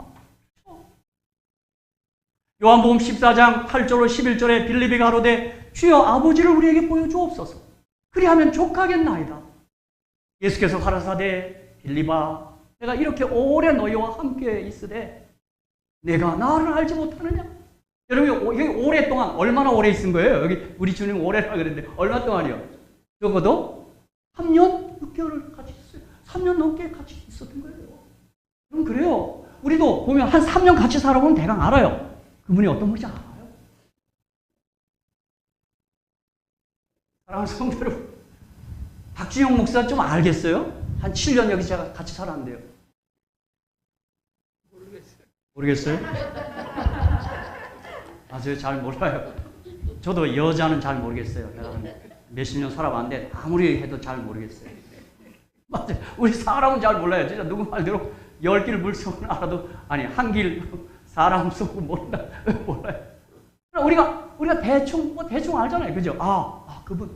요한복음 14장 8절로 11절에 빌립이가 가로되 주여 아버지를 우리에게 보여주옵소서. 그리하면 족하겠나이다. 예수께서 가라사대 빌립아 내가 이렇게 오래 너희와 함께 있으되 내가 나를 알지 못하느냐? 여러분 여기 오랫동안 얼마나 오래 있은 거예요? 여기 우리 주님 오래라 그랬는데 얼마 동안이요? 적어도 3년 6개월을 같이 있어요. 3년 넘게 같이 있었던 거예요. 그럼 그래요. 우리도 보면 한 3년 같이 살아보면 대강 알아요. 그분이 어떤 분인지 알아요. 사랑하는 성도 여러분, 박진영 목사 좀 알겠어요? 한 7년 여기 제가 같이 살았는데요. 모르겠어요? 아주 잘 몰라요. 저도 여자는 잘 모르겠어요. 내가 몇십 년 살아봤는데 아무리 해도 잘 모르겠어요. 맞아요. 우리 사람은 잘 몰라요. 진짜 누구 말대로 10길 물속은 알아도 아니 한 길 사람 속은 몰라요. 우리가 대충 알잖아요. 그죠? 그분.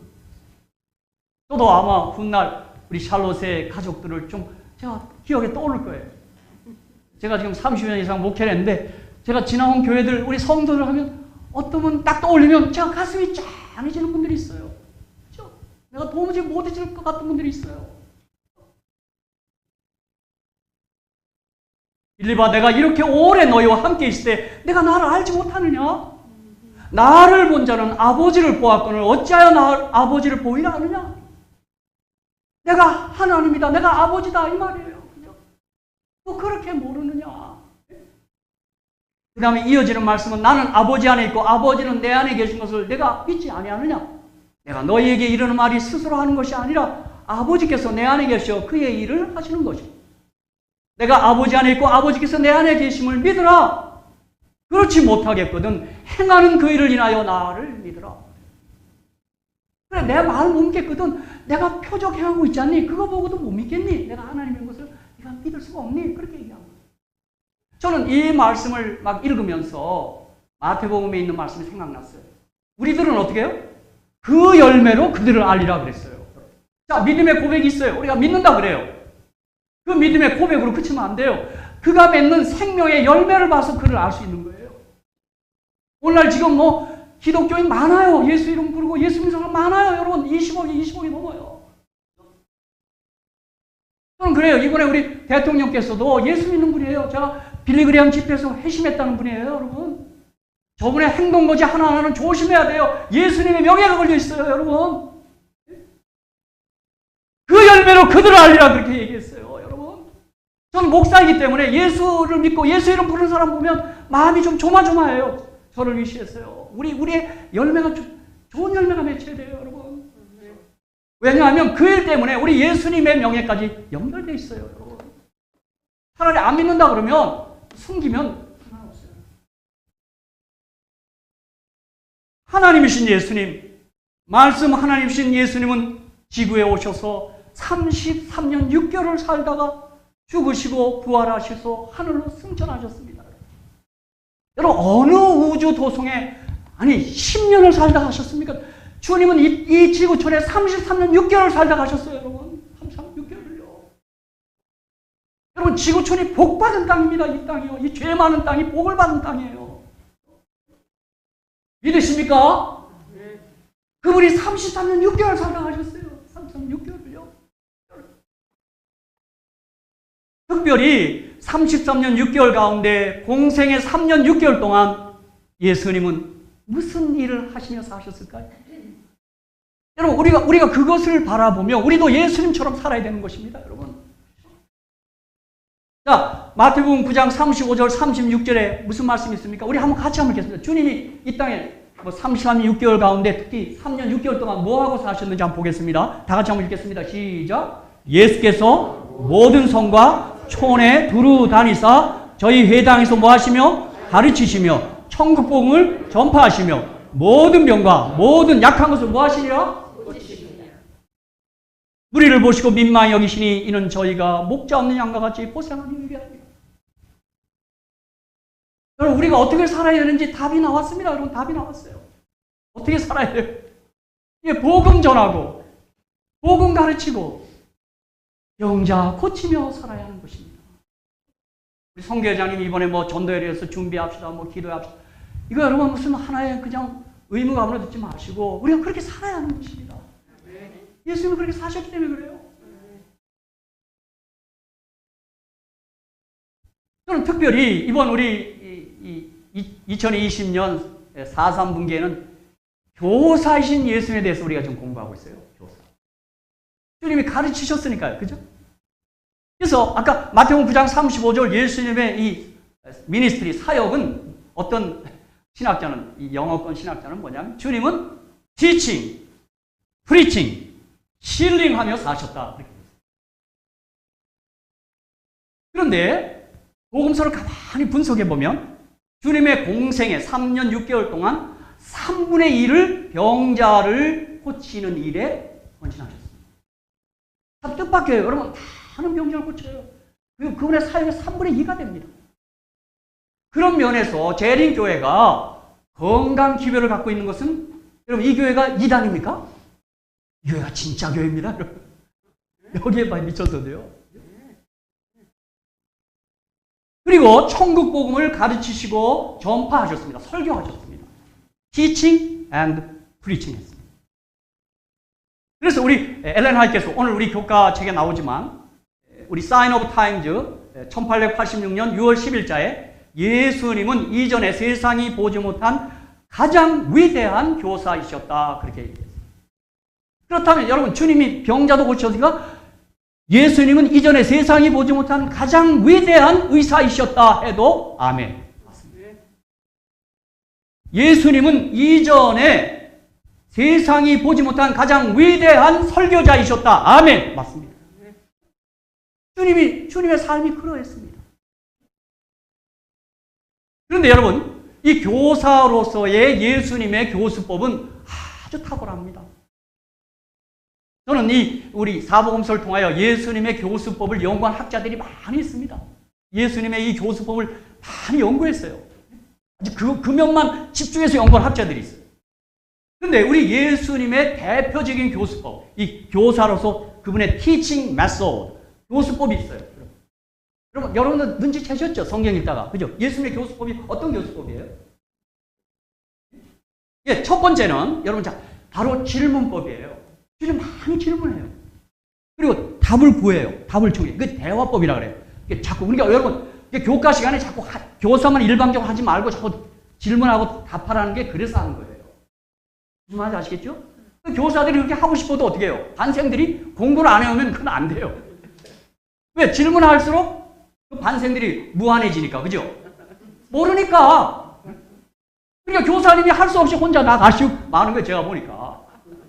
저도 아마 훗날 우리 샬롯의 가족들을 좀 제가 기억에 떠오를 거예요. 제가 지금 30년 이상 목회를 했는데 제가 지나온 교회들 우리 성도들 하면 어떤 분 딱 떠올리면 제가 가슴이 짠해지는 분들이 있어요. 그렇죠? 내가 도무지 못 잊을 것 같은 분들이 있어요. 빌립아 내가 이렇게 오래 너희와 함께 있을 때 내가 나를 알지 못하느냐? 나를 본 자는 아버지를 보았거늘 어찌하여 나를 아버지를 보이라 하느냐? 내가 하나님이다. 내가 아버지다. 이 말이에요. 그죠? 너 그렇게 모르느냐? 그 다음에 이어지는 말씀은 나는 아버지 안에 있고 아버지는 내 안에 계신 것을 내가 믿지 아니하느냐? 내가 너희에게 이르는 말이 스스로 하는 것이 아니라 아버지께서 내 안에 계셔 그의 일을 하시는 것이고 내가 아버지 안에 있고 아버지께서 내 안에 계심을 믿으라. 그렇지 못하겠거든 행하는 그 일을 인하여 나를 믿으라. 그래 내 말 못 믿겠거든 내가 표적 행하고 있지 않니? 그거 보고도 못 믿겠니? 내가 하나님인 것을 네가 믿을 수가 없니? 그렇게 얘기합니다. 저는 이 말씀을 막 읽으면서 마태복음에 있는 말씀이 생각났어요. 우리들은 어떻게 해요? 그 열매로 그들을 알리라 그랬어요. 자, 믿음의 고백이 있어요. 우리가 믿는다 그래요. 그 믿음의 고백으로 그치면 안 돼요. 그가 맺는 생명의 열매를 봐서 그를 알 수 있는 거예요. 오늘날 지금 기독교인 많아요. 예수 이름 부르고 예수 믿는 사람 많아요. 여러분 20억이 넘어요. 저는 그래요. 이번에 우리 대통령께서도 예수 믿는 분이에요. 제가 빌리그레암 집회에서 회심했다는 분이에요. 여러분. 저분의 행동거지 하나하나는 조심해야 돼요. 예수님의 명예가 걸려 있어요. 여러분. 그 열매로 그들을 알리라 그렇게 얘기했어요. 여러분. 저는 목사이기 때문에 예수를 믿고 예수 이름 부르는 사람 보면 마음이 좀 조마조마해요. 저를 위시했어요. 우리의 열매가 좋은 열매가 맺혀야 돼요. 여러분. 왜냐하면 그 일 때문에 우리 예수님의 명예까지 연결되어 있어요. 여러분. 차라리 안 믿는다 그러면 숨기면 상관없어요. 하나님이신 예수님, 말씀 하나님이신 예수님은 지구에 오셔서 33년 6개월을 살다가 죽으시고 부활하셔서 하늘로 승천하셨습니다. 여러분 어느 우주 도성에 10년을 살다 가셨습니까? 주님은 이 지구촌에 33년 6개월을 살다 가셨어요. 여러분 6개월을요. 여러분 지구촌이 복받은 땅입니다. 이 땅이요. 이 죄 많은 땅이 복을 받은 땅이에요. 믿으십니까? 그분이 33년 6개월 살다 가셨어요. 33년 6개월을요. 특별히 33년 6개월 가운데 공생의 3년 6개월 동안 예수님은 무슨 일을 하시며 사셨을까요? 여러분 우리가 그것을 바라보며 우리도 예수님처럼 살아야 되는 것입니다. 여러분. 자, 마태복음 9장 35절 36절에 무슨 말씀이 있습니까? 우리 같이 한번 읽겠습니다. 주님이 이 땅에 33년 6개월 가운데 특히 3년 6개월 동안 뭐하고 사셨는지 한번 보겠습니다. 다 같이 한번 읽겠습니다. 시작. 예수께서 모든 성과 촌에 두루 다니사 저희 회당에서 뭐하시며 가르치시며 천국복음을 전파하시며 모든 병과 모든 약한 것을 뭐하시니라? 무리를 보시고 민망히 여기시니 이는 저희가 목자 없는 양과 같이 보상하니 위하리라. 여러분 우리가 어떻게 살아야 되는지 답이 나왔습니다. 여러분 답이 나왔어요. 어떻게 살아야 돼요? 이게 복음 전하고 복음 가르치고 병자 고치며 살아야 하는 것입니다. 우리 성교회장님 이번에 전도회에 대해서 준비합시다, 기도합시다. 이거 여러분 무슨 하나의 그냥 의무감으로 듣지 마시고 우리가 그렇게 살아야 하는 것입니다. 예수님은 그렇게 사셨기 때문에 그래요. 저는 특별히 이번 우리 2020년 4.3분기에는 교사이신 예수님에 대해서 우리가 좀 공부하고 있어요. 교사. 주님이 가르치셨으니까요. 그죠? 그래서 아까 마태복음 9장 35절 예수님의 이 미니스트리 사역은 어떤 신학자는 이 영어권 신학자는 뭐냐면 주님은 teaching, preaching, healing하며 사셨다. 그런데 복음서를 가만히 분석해 보면 주님의 공생애 3년 6개월 동안 3분의 1을 병자를 고치는 일에 헌신하셨습니다. 참 뜻밖이에요. 여러분 많은 병자를 고쳐요. 그분의 사역의 3분의 2가 됩니다. 그런 면에서 재림교회가 건강 기별을 갖고 있는 것은 여러분 이 교회가 이단입니까? 이 교회가 진짜 교회입니다. 여러분. 여기에 많이 미쳤어도요. 그리고 천국 복음을 가르치시고 전파하셨습니다. 설교하셨습니다. Teaching and preaching 했습니다. 그래서 우리 엘렌 화이트께서 오늘 우리 교과 책에 나오지만 우리 Sign of Times 1886년 6월 10일자에 예수님은 이전에 세상이 보지 못한 가장 위대한 교사이셨다. 그렇게 얘기했어요. 그렇다면 여러분 주님이 병자도 고쳤으니까 예수님은 이전에 세상이 보지 못한 가장 위대한 의사이셨다 해도 아멘. 맞습니다. 예수님은 이전에 세상이 보지 못한 가장 위대한 설교자이셨다. 아멘. 맞습니다. 주님의 삶이 그러했습니다. 그런데 여러분, 이 교사로서의 예수님의 교수법은 아주 탁월합니다. 저는 우리 사복음서를 통하여 예수님의 교수법을 연구한 학자들이 많이 있습니다. 예수님의 이 교수법을 많이 연구했어요. 아주 그 면만 집중해서 연구한 학자들이 있어요. 그런데 우리 예수님의 대표적인 교수법, 이 교사로서 그분의 teaching method, 교수법이 있어요. 여러분들 눈치채셨죠? 성경 읽다가. 그죠? 예수님의 교수법이 어떤 교수법이에요? 예, 첫 번째는 여러분 자, 바로 질문법이에요. 주님 많이 질문해요. 그리고 답을 구해요. 답을 청해요. 그 대화법이라 그래요. 자꾸 그러니까 여러분 교과 시간에 자꾸 교사만 일방적으로 하지 말고 자꾸 질문하고 답하라는 게 그래서 하는 거예요. 무슨 말인지 아시겠죠? 교사들이 그렇게 하고 싶어도 어떻게 해요? 반생들이 공부를 안 해오면 그건 안 돼요. 왜? 질문할수록 그 반생들이 무한해지니까. 그죠? 모르니까. 그러니까 교사님이 할 수 없이 혼자 나가시고 많은 거예요. 제가 보니까.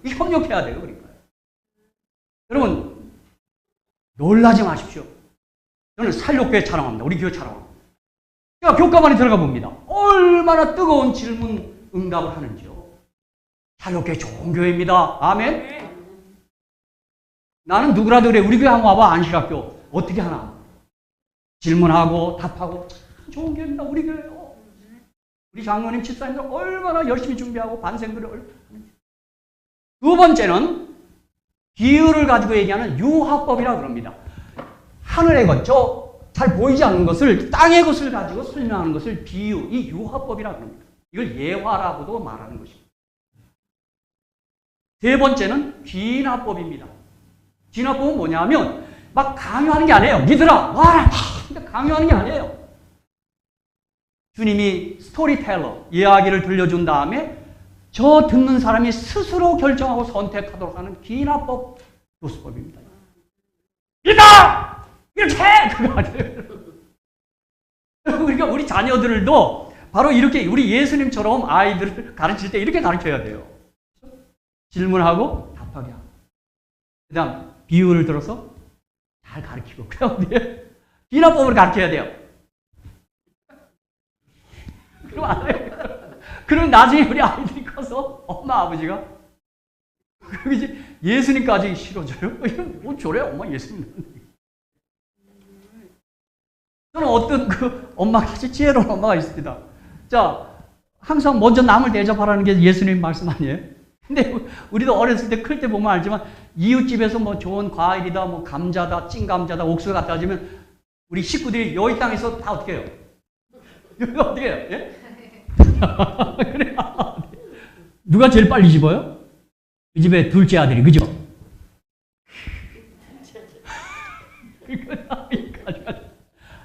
협력해야 돼요. 그러니까. 여러분 놀라지 마십시오. 저는 살려교회 촬영합니다. 우리 교회 촬영합니다. 제가 교과반에 들어가 봅니다. 얼마나 뜨거운 질문 응답을 하는지요. 살려교회 좋은 교회입니다. 아멘. 나는 누구라도 그래. 우리 교회 한번 와봐. 안실학교. 어떻게 하나. 질문하고 답하고 참 좋은 교회입니다. 우리 교회요. 우리 장로님 집사님들 얼마나 열심히 준비하고 반생들을. 두 번째는 비유를 가지고 얘기하는 유화법이라고 그럽니다. 하늘의 것, 잘 보이지 않는 것을, 땅의 것을 가지고 설명하는 것을 비유, 이 유화법이라고 합니다. 이걸 예화라고도 말하는 것입니다. 세 번째는 진화법입니다. 진화법은 뭐냐면 막 강요하는 게 아니에요. 믿으라, 와라, 강요하는 게 아니에요. 주님이 스토리텔러, 이야기를 들려준 다음에 저 듣는 사람이 스스로 결정하고 선택하도록 하는 진화법 교수법입니다. 믿어! 이렇게 해! 그거 아니에요. 그러니까 우리 자녀들도 바로 이렇게 우리 예수님처럼 아이들을 가르칠 때 이렇게 가르쳐야 돼요. 질문하고 답하게 하고. 그 다음 비유를 들어서 잘 가르치고. 그다음 진화법을 가르쳐야 돼요. 그럼 안 해요. 그럼 나중에 우리 아이들이 커서 엄마 아버지가 그리고 이제 예수님까지 싫어져요? 이건 뭐 저래 엄마 예수님. 저는 어떤 그 엄마가 아주 지혜로운 엄마가 있습니다. 자, 항상 먼저 남을 대접하라는 게 예수님 말씀 아니에요? 근데 우리도 어렸을 때 클 때 보면 알지만 이웃집에서 뭐 좋은 과일이다, 뭐 감자다, 찐감자다, 옥수수 갖다 주면 우리 식구들이 여기 땅에서 다 어떻게 해요? 여기 어떻게 해요? 예? 그래. 누가 제일 빨리 집어요? 이 집에 둘째 아들이, 그죠?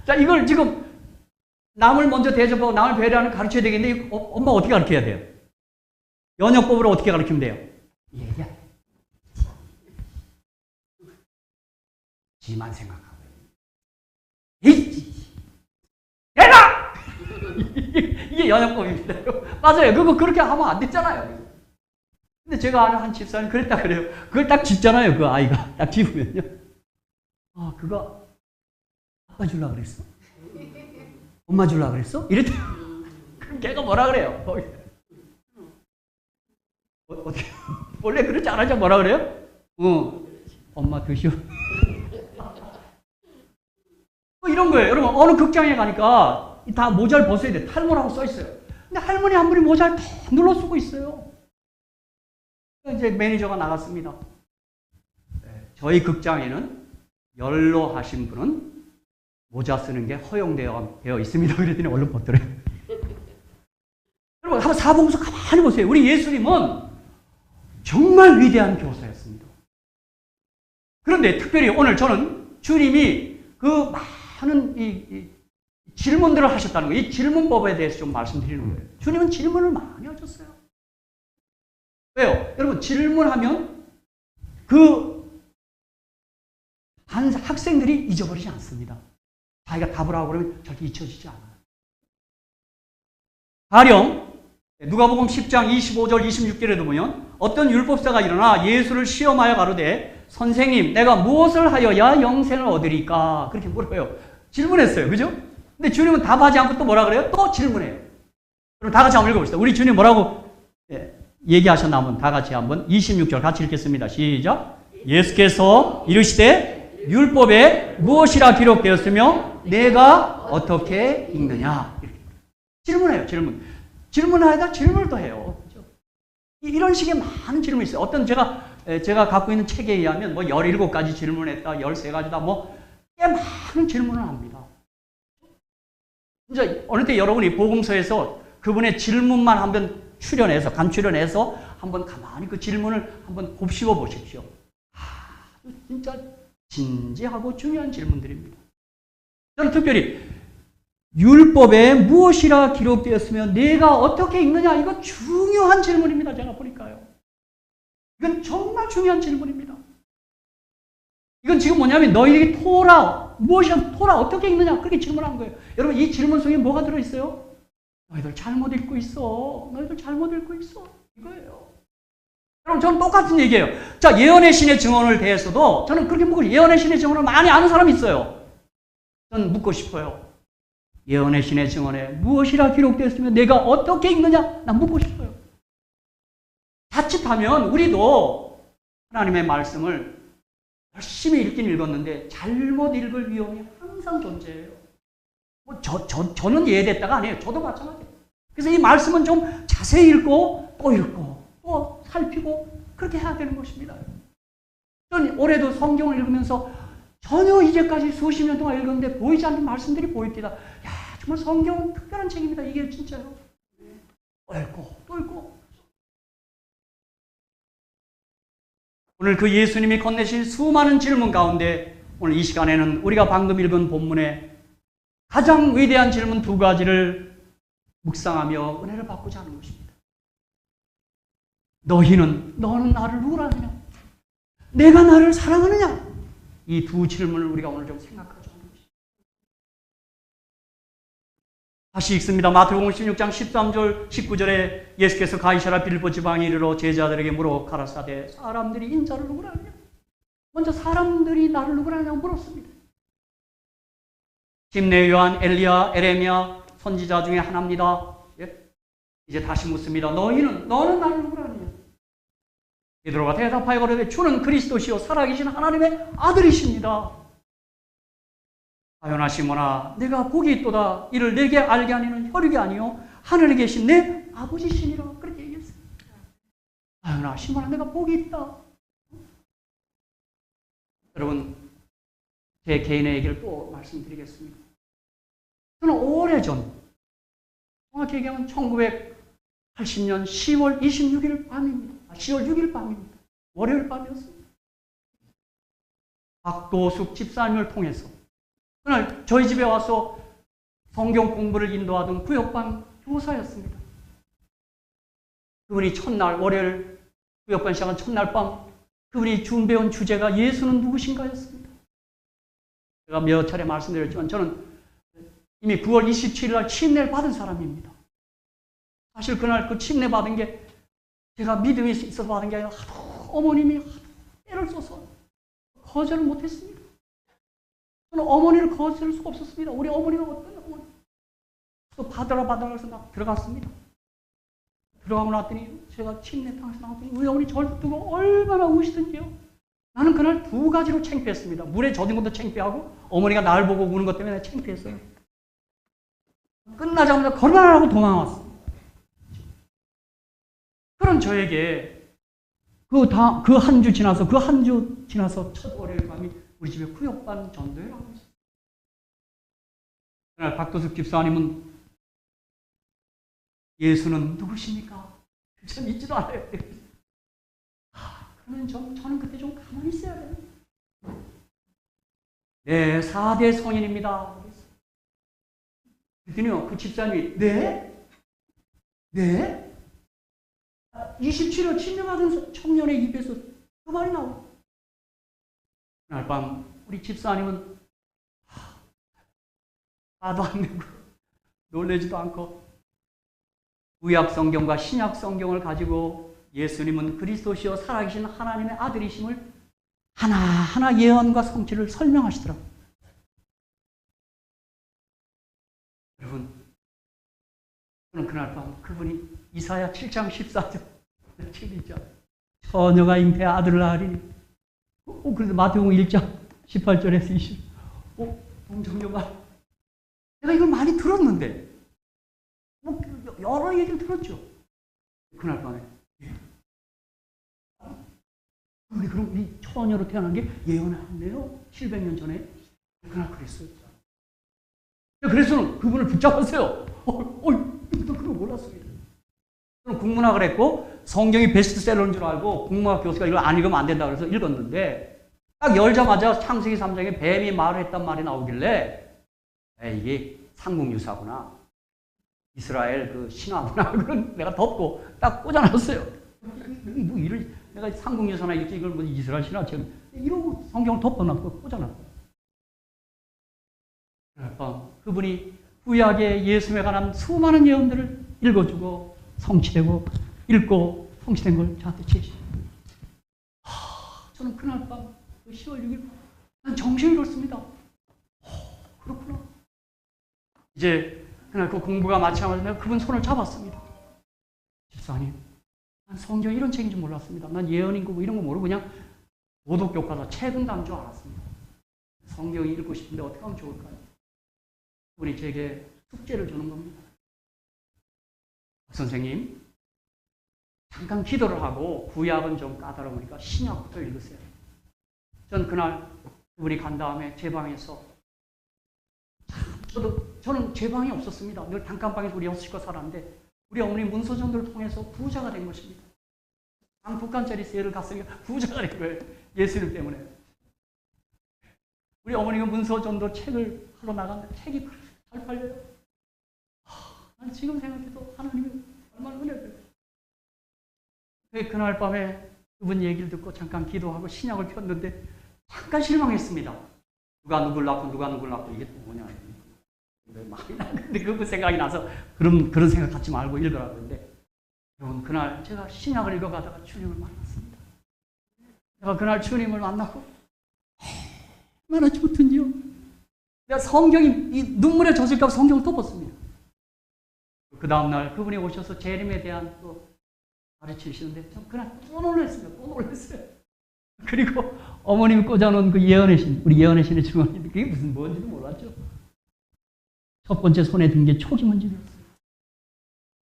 자, 이걸 지금 남을 먼저 대접하고 남을 배려하는 가르쳐야 되겠는데 엄마가 어떻게 가르쳐야 돼요? 연역법으로 어떻게 가르치면 돼요? 얘기야. 지만 생각하고. 내가! 이게 연역법입니다. 맞아요. 그거 그렇게 하면 안 됐잖아요. 근데 제가 아는 한 집사님 그랬다 그래요. 그걸 딱 짚잖아요. 그 아이가. 딱 짚으면요. 아, 그거 아빠 주려고 그랬어? 엄마 주려고 그랬어? 이랬대. 그럼 걔가 뭐라 그래요? 어떻게, 원래 그렇지 않았죠? 뭐라 그래요? 엄마 드시오. 이런 거예요. 여러분, 어느 극장에 가니까 다 모자를 벗어야 돼. 탈모라고 써 있어요. 근데 할머니 한 분이 모자를 다 눌러 쓰고 있어요. 이제 매니저가 나갔습니다. 저희 극장에는 연로하신 분은 모자 쓰는 게 허용되어 있습니다. 그랬더니 얼른 벗더래요. 여러분, 한번 사보면서 가만히 보세요. 우리 예수님은 정말 위대한 교사였습니다. 그런데 특별히 오늘 저는 주님이 그 많은 이 질문들을 하셨다는 거예요. 이 질문법에 대해서 좀 말씀드리는 거예요. 주님은 질문을 많이 하셨어요. 왜요? 여러분, 질문하면 학생들이 잊어버리지 않습니다. 자기가 답을 하고 그러면 절대 잊혀지지 않아요. 가령 누가복음 10장 25절 26절에도 보면 어떤 율법사가 일어나 예수를 시험하여 가로되 선생님 내가 무엇을 하여야 영생을 얻으리까? 그렇게 물어요. 질문했어요. 그죠? 근데 주님은 답하지 않고 또 뭐라 그래요? 또 질문해요. 그럼 다 같이 한번 읽어봅시다. 우리 주님 뭐라고 얘기하셨나 한번 다 같이 한번 26절 같이 읽겠습니다. 시작. 예수께서 이르시되 율법에 무엇이라 기록되었으며 내가 어떻게 읽느냐? 이렇게. 질문해요. 질문하다 질문을 또 해요. 그렇죠? 이런 식의 많은 질문이 있어요. 어떤 제가 갖고 있는 책에 의하면 뭐 17가지 질문했다, 13가지다, 뭐 꽤 많은 질문을 합니다. 이제 어느 때 여러분이 복음서에서 그분의 질문만 한번 간추려내서 한번 가만히 그 질문을 한번 곱씹어 보십시오. 진짜 진지하고 중요한 질문들입니다. 저는 특별히 율법에 무엇이라 기록되었으며 내가 어떻게 읽느냐, 이거 중요한 질문입니다. 제가 보니까요. 이건 정말 중요한 질문입니다. 이건 지금 뭐냐면 너희들이 무엇이야 토라 어떻게 읽느냐 그렇게 질문한 거예요. 여러분 이 질문 속에 뭐가 들어있어요? 너희들 잘못 읽고 있어. 너희들 잘못 읽고 있어. 이거예요. 여러분 저는 똑같은 얘기예요. 자, 예언의 신의 증언을 대해서도 저는 그렇게 묻고 예언의 신의 증언을 많이 아는 사람이 있어요. 저는 묻고 싶어요. 예언의 신의 증언에 무엇이라 기록되었으면 내가 어떻게 읽느냐? 난 묻고 싶어요. 자칫하면 우리도 하나님의 말씀을 열심히 읽긴 읽었는데 잘못 읽을 위험이 항상 존재해요. 저는 이해됐다가 아니에요. 저도 마찬가지예요. 그래서 이 말씀은 좀 자세히 읽고 또 살피고 그렇게 해야 되는 것입니다. 저는 올해도 성경을 읽으면서 전혀 이제까지 수십 년 동안 읽었는데 보이지 않는 말씀들이 보입니다. 야, 정말 성경은 특별한 책입니다. 이게 진짜요. 또 읽고. 오늘 그 예수님이 건네신 수많은 질문 가운데 오늘 이 시간에는 우리가 방금 읽은 본문에 가장 위대한 질문 2가지를 묵상하며 은혜를 받고자 하는 것입니다. 너는 나를 누구라 하느냐? 내가 나를 사랑하느냐? 이 두 질문을 우리가 오늘 좀 생각하자 하는 것입니다. 다시 읽습니다. 마태복음 16장 13절 19절에 예수께서 가이사랴 빌립보 지방에 이르러 제자들에게 물어 가라사대 사람들이 인자를 누구라 하느냐? 먼저 사람들이 나를 누구라 하냐고 물었습니다. 침례 요한, 엘리야, 에레미야 선지자 중에 하나입니다. 이제 다시 묻습니다. 너는 나를 누구라 하느냐? 베드로가 대답하여 가로되 주는 그리스도시요 살아계신 하나님의 아들이십니다. 아요나 시몬아 내가 복이 있도다. 이를 내게 알게 하니는 혈육이 아니요 하늘에 계신 내 아버지시니라. 그렇게 얘기했어요. 아요나 시몬아 내가 복이 있다. 여러분 제 개인의 얘기를 또 말씀드리겠습니다. 저는 오래전 정확히 얘기하면 1980년 10월 26일 밤입니다. 10월 6일 밤입니다. 월요일 밤이었습니다. 박도숙 집사님을 통해서 그날 저희 집에 와서 성경 공부를 인도하던 구역반 교사였습니다. 그분이 첫날 월요일 구역반 시작한 첫날 밤 그분이 준비해온 주제가 예수는 누구신가였습니다. 제가 몇 차례 말씀드렸지만 저는 이미 9월 27일 날 침례를 받은 사람입니다. 사실 그날 그 침례 받은 게 제가 믿음이 있어서 받은 게 아니라 어머님이 하도 애를 써서 거절을 못했습니다. 저는 어머니를 거절할 수가 없었습니다. 우리 어머니가 어떤 어머니? 또 받으라 해서 막 들어갔습니다. 들어가고 났더니 제가 침례탕에서 나왔더니 우리 어머니 저를 두고 얼마나 우시던지요. 나는 그날 2가지로 창피했습니다. 물에 젖은 것도 창피하고 어머니가 나를 보고 우는 것 때문에 창피했어요. 끝나자마자 걸어가라고 도망왔습니다. 그런 저에게 그 한 주 지나서 첫 월요일 밤이 우리 집에 구역반 전도회를 하고 있어요. 그날 박도숙 집사님은 예수는 누구십니까? 전 믿지도 않아요. 그러면 저는 그때 좀 가만히 있어야 돼요. 네, 4대 성인입니다. 그랬더니요, 그 집사님이 네? 27일 침례받은 청년의 입에서 그 말이 나오고 그날 밤 우리 집사님은 화도 안 내고 놀라지도 않고 구약 성경과 신약 성경을 가지고 예수님은 그리스도시요 살아계신 하나님의 아들이심을 하나하나 예언과 성취를 설명하시더라고요. 여러분, 저는 그날 밤 그분이 이사야 7장 14절 책이죠. 처녀가 잉태에 아들을 낳으리니 그래서 마태복음 1장 18절에서 20 동정녀가 내가 이걸 많이 들었는데 여러 얘기를 들었죠. 그날 밤에 우리 그럼 이 처녀로 태어난 게 예언했네요. 700년 전에 그날 그랬어요. 그래서 그분을 붙잡았어요. 그런 거 몰랐습니다. 저는 국문학을 했고 성경이 베스트셀러인 줄 알고 국문학 교수가 이걸 안 읽으면 안 된다 그래서 읽었는데 딱 열자마자 창세기 3장에 뱀이 말을 했단 말이 나오길래 이게 삼국유사구나. 이스라엘 그 신화구나. 그런 내가 덮고 딱 꽂아놨어요. 뭐 이런 내가 삼국유사나 이렇게 이걸 뭐 이스라엘 신화처럼 이러고 성경을 덮어놨고 꽂아놨고. 그분이 구약의 예수에 관한 수많은 예언들을 읽어주고 성취되고 읽고 성취된 걸 저한테 제시해요. 저는 그날 밤 10월 6일 난 정신을 잃었습니다. 그렇구나. 이제 그날 그 공부가 마치자마자 내가 그분 손을 잡았습니다. 집사님, 난 성경 이런 책인 줄 몰랐습니다. 난 예언인고 뭐 이런 거 모르고 그냥 도덕교과서 책은 단 줄 알았습니다. 성경 읽고 싶은데 어떻게 하면 좋을까요? 그분이 제게 숙제를 주는 겁니다. 선생님, 잠깐 기도를 하고 구약은 좀 까다로우니까 신약부터 읽으세요. 전 그날 그분이 간 다음에 제 방에서 저는 제 방이 없었습니다. 늘 단칸방에서 우리 6식구 살았는데 우리 어머니 문서전도를 통해서 부자가 된 것입니다. 방 2칸짜리 세를 갔으니까 부자가 된 거예요. 예수님 때문에. 우리 어머니가 문서전도 책을 하러 나갔는데 책이 잘 팔려요. 난 지금 생각해도 하나님이 얼마나 은혜를. 그날 밤에 그분 얘기를 듣고 잠깐 기도하고 신약을 폈는데 잠깐 실망했습니다. 누가 누굴 낳고 누가 누굴 낳고 이게 또 뭐냐. 근데 그분 생각이 나서 그런 생각 갖지 말고 읽으라고 했는데 여러분 그날 제가 신약을 읽어가다가 주님을 만났습니다. 제가 그날 주님을 만나고 얼마나 좋던지요. 내가 성경이 이 눈물에 젖을까 봐 성경을 덮었습니다. 그 다음날 그분이 오셔서 재림에 대한 또 가르치시는데 전 그날 또 놀랐습니다. 또 놀랐어요. 그리고 어머님이 꽂아놓은 그 예언의 신, 우리 예언의 신의 주머니인데 그게 무슨 뭔지도 몰랐죠. 첫 번째 손에 든 게 초기문집이었어요.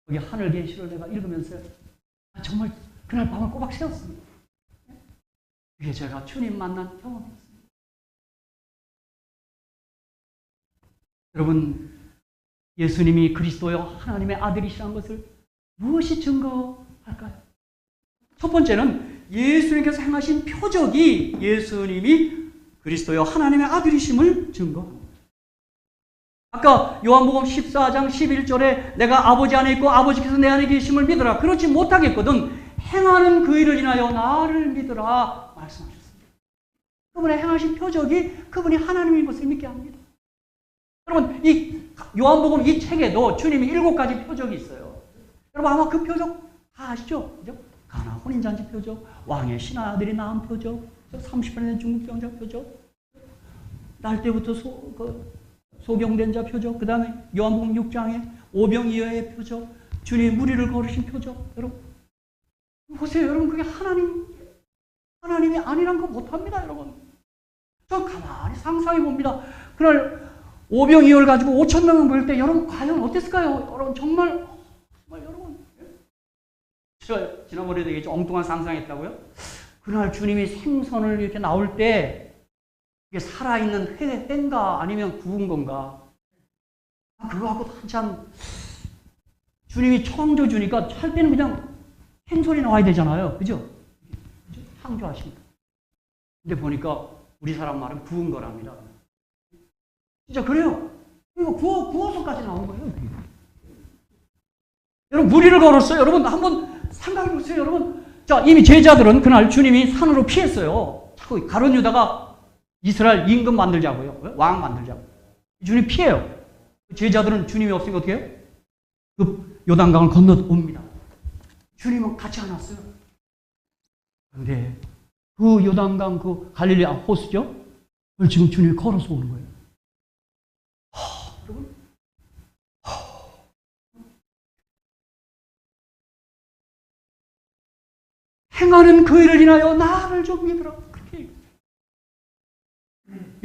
거기 하늘 계시를 내가 읽으면서 정말 그날 밤을 꼬박 새웠습니다. 그게 제가 주님 만난 경험이었습니다. 여러분, 예수님이 그리스도여 하나님의 아들이시라는 것을 무엇이 증거할까요? 첫 번째는 예수님께서 행하신 표적이 예수님이 그리스도여 하나님의 아들이심을 증거합니다. 아까 요한복음 14장 11절에 내가 아버지 안에 있고 아버지께서 내 안에 계심을 믿으라. 그렇지 못하겠거든 행하는 그 일을 인하여 나를 믿으라 말씀하셨습니다. 그분의 행하신 표적이 그분이 하나님인 것을 믿게 합니다. 여러분 이 요한복음 이 책에도 주님이 7가지 표적이 있어요. 여러분 아마 그 표적 다 아시죠? 그죠? 가나 혼인잔치 표적, 왕의 신하들이 낳은 표적, 30년 된 중국 병자 표적, 날 때부터 소경된 자 표적, 그 다음에 요한복음 6장에 오병이어의 표적, 주님이 무리를 걸으신 표적. 여러분 보세요. 여러분 그게 하나님이 아니란 거 못합니다. 여러분 저 가만히 상상해 봅니다. 그날 오병이어를 가지고 5,000명을 모일 때 여러분 과연 어땠을까요? 여러분 정말 여러분 제가 지난번에도 얘기했죠. 엉뚱한 상상했다고요. 그날 주님이 생선을 이렇게 나올 때 이게 살아있는 회인가 아니면 구운 건가? 그거 하고 한참 주님이 창조 주니까 할 때는 그냥 생선이 나와야 되잖아요. 그죠? 창조하십니다. 근데 보니까 우리 사람 말은 구운 거랍니다. 진짜 그래요. 이거 구워서까지 나온 거예요. 여러분 무리를 걸었어요. 여러분 한번 생각해 보세요. 여러분 자 이미 제자들은 그날 주님이 산으로 피했어요. 자꾸 가룟 유다가 이스라엘 임금 만들자고요. 왕 만들자고. 주님 피해요. 제자들은 주님이 없으니까 어떻게 해요? 그 요단강을 건너옵니다. 주님은 같이 안 왔어요. 그런데 그 요단강 그 갈릴리 호수죠? 그걸 지금 주님이 걸어서 오는 거예요. 여러분 행하는 그 일을 인하여 나를 좀 믿으라. 그렇게 얘기해요.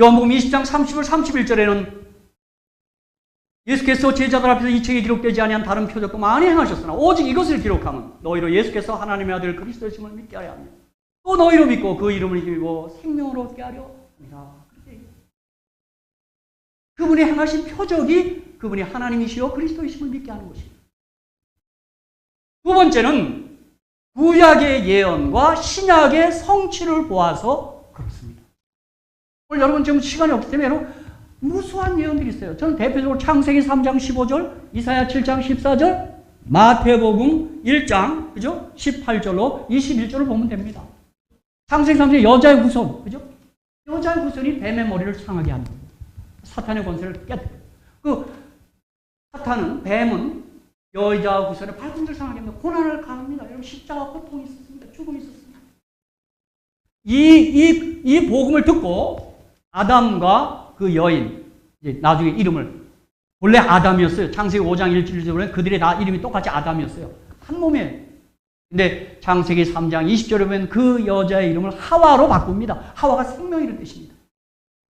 요한복음 20장 30절 31절에는 예수께서 제자들 앞에서 이 책에 기록되지 아니한 다른 표적도 많이 행하셨으나 오직 이것을 기록하면 너희로 예수께서 하나님의 아들 그리스도이심을 믿게 하려 하며 또 너희로 믿고 그 이름을 힘입어 생명으로 얻게 하려 합니다. 그분이 행하신 표적이 그분이 하나님이시요 그리스도이심을 믿게 하는 것입니다. 두 번째는 구약의 예언과 신약의 성취를 보아서 그렇습니다. 오늘 여러분 지금 시간이 없기 때문에 여러분 무수한 예언들이 있어요. 저는 대표적으로 창세기 3장 15절, 이사야 7장 14절, 마태복음 1장 그죠? 18절로 21절을 보면 됩니다. 창세기 3장 여자의 후손 그죠? 여자의 후손이 뱀의 머리를 상하게 한다. 사탄의 권세를 깨뜨려. 그 사탄은 뱀은 여자 후손의 발꿈치를 상하게 합니다. 고난을 가합니다. 여러분 십자가 고통이 있었습니다. 죽음이 있었습니다. 이 복음을 듣고 아담과 그 여인 이제 나중에 이름을 원래 아담이었어요. 창세기 5장 1절에 보면 그들의 다 이름이 똑같이 아담이었어요. 한 몸에. 근데 창세기 3장 20절에 보면 그 여자의 이름을 하와로 바꿉니다. 하와가 생명이라는 뜻입니다.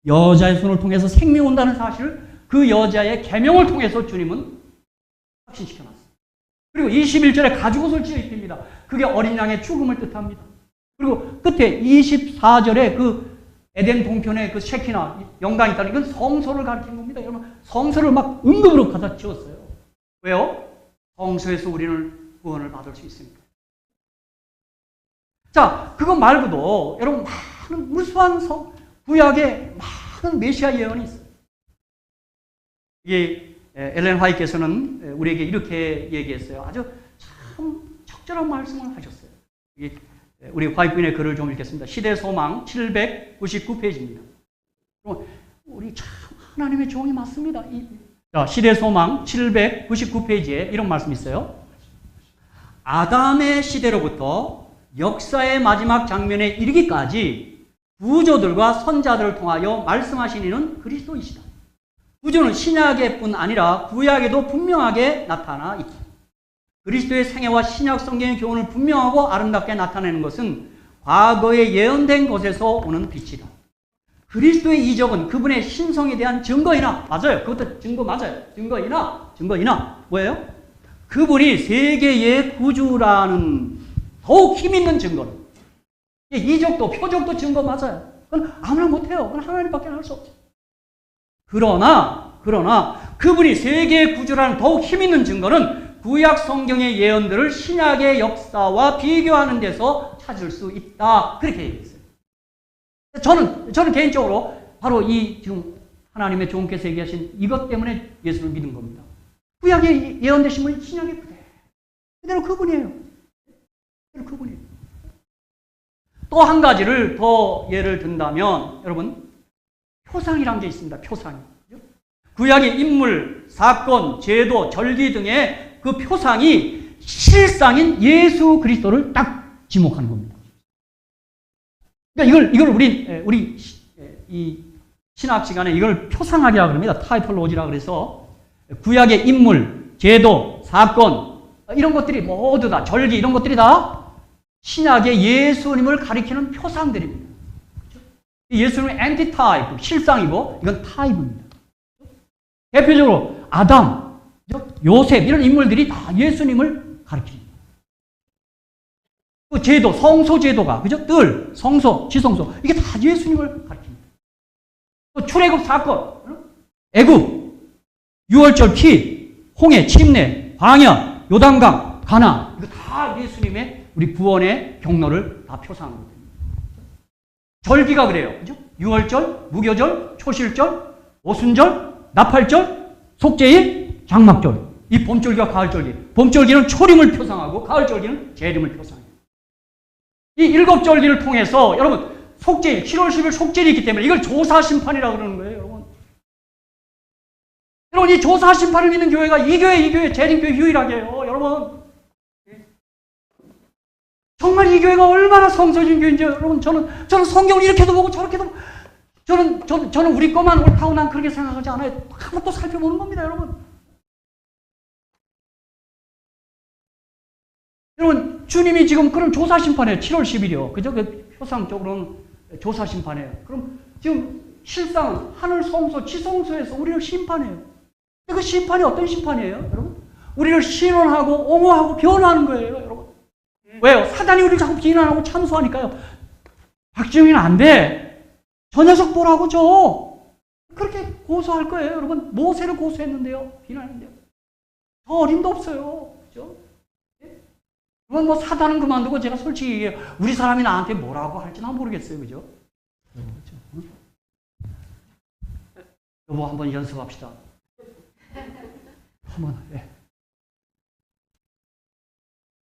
여자의 손을 통해서 생명이 온다는 사실을 그 여자의 계명을 통해서 주님은 확신시켜놨어요. 그리고 21절에 가죽옷을 찢어 입힙니다. 그게 어린 양의 죽음을 뜻합니다. 그리고 끝에 24절에 그 에덴 동편에 그 쉐키나 영광이 있다는 이건 성소를 가리키는 겁니다. 여러분 성소를 막 응급으로 갖다 지었어요. 왜요? 성소에서 우리는 구원을 받을 수 있습니다. 자, 그거 말고도 여러분 많은 무수한 구약에 많은 메시아 예언이 있어요. 이게 엘렌 화이트께서는 우리에게 이렇게 얘기했어요. 아주 참 적절한 말씀을 하셨어요. 우리 화이트인의 글을 좀 읽겠습니다. 시대소망 799페이지입니다. 우리 참 하나님의 종이 맞습니다. 시대소망 799페이지에 이런 말씀이 있어요. 아담의 시대로부터 역사의 마지막 장면에 이르기까지 구조들과 선자들을 통하여 말씀하신 이는 그리스도이시다. 구조는 신약의 뿐 아니라 구약에도 분명하게 나타나 있다. 그리스도의 생애와 신약 성경의 교훈을 분명하고 아름답게 나타내는 것은 과거에 예언된 것에서 오는 빛이다. 그리스도의 이적은 그분의 신성에 대한 증거이나 맞아요. 그것도 증거 맞아요. 증거이나 뭐예요? 그분이 세계의 구주라는 더욱 힘있는 증거는 이적도 표적도 증거 맞아요. 그건 아무나 못해요. 그건 하나님밖에 할 수 없죠. 그러나 그분이 세계의 구주라는 더욱 힘있는 증거는 구약 성경의 예언들을 신약의 역사와 비교하는 데서 찾을 수 있다. 그렇게 얘기했어요. 저는 개인적으로 바로 이 지금 하나님의 종께서 얘기하신 이것 때문에 예수를 믿은 겁니다. 구약의 예언되신 분이 신약의 그대로 그분이에요. 또 한 가지를 더 예를 든다면 여러분 표상이란 게 있습니다. 표상이. 구약의 인물, 사건, 제도, 절기 등의 그 표상이 실상인 예수 그리스도를 딱 지목하는 겁니다. 그러니까 이걸 우리 이 신학 시간에 이걸 표상학이라고 합니다. 타이폴로지라 그래서 구약의 인물, 제도, 사건 이런 것들이 모두 다 절기 이런 것들이 다 신약의 예수님을 가리키는 표상들입니다. 예수님은 엔티타입, 실상이고 이건 타입입니다. 대표적으로 아담, 요셉 이런 인물들이 다 예수님을 가리킵니다. 그 제도, 성소 제도가 그죠? 뜰, 성소, 지성소 이게 다 예수님을 가리킵니다. 또 출애굽 사건, 애굽, 유월절 피, 홍해, 침례, 광야, 요단강, 가나 이거 다 예수님의 우리 구원의 경로를 다 표상하는 겁니다. 절기가 그래요. 그죠? 유월절, 무교절, 초실절, 오순절, 나팔절, 속죄일, 장막절. 이 봄절기와 가을절기. 봄절기는 초림을 표상하고 가을절기는 재림을 표상해요. 이 7절기를 통해서 여러분 속죄일, 7월 10일 속죄일이 있기 때문에 이걸 조사심판이라고 그러는 거예요. 여러분 이 조사심판을 믿는 교회가 이 교회 재림교회 유일하게 해요. 여러분 정말 이 교회가 얼마나 성서진 교회인지 여러분 저는 성경을 이렇게도 보고 저렇게도 보고 저는 우리 것만 옳다고 난 그렇게 생각하지 않아요. 한번 또 살펴보는 겁니다, 여러분. 여러분 주님이 지금 그런 조사 심판이에요. 7월 10일이요. 그죠? 그 표상적으로는 조사 심판이에요. 그럼 지금 실상 하늘 성소, 지성소에서 우리를 심판해요. 그 심판이 어떤 심판이에요, 여러분? 우리를 신원하고 옹호하고 변호하는 거예요, 여러분. 왜요? 사단이 우리를 자꾸 비난하고 참소하니까요. 박지웅이는 안 돼. 저 녀석 보라고 줘. 그렇게 고소할 거예요, 여러분. 모세를 고소했는데요, 비난했는데요. 저 어림도 없어요, 그죠? 그건 뭐 사단은 그만두고 제가 솔직히 얘기해요. 우리 사람이 나한테 뭐라고 할지 난 모르겠어요, 그죠? 그렇죠? 응? 여보 한번 연습합시다. 한번. 예.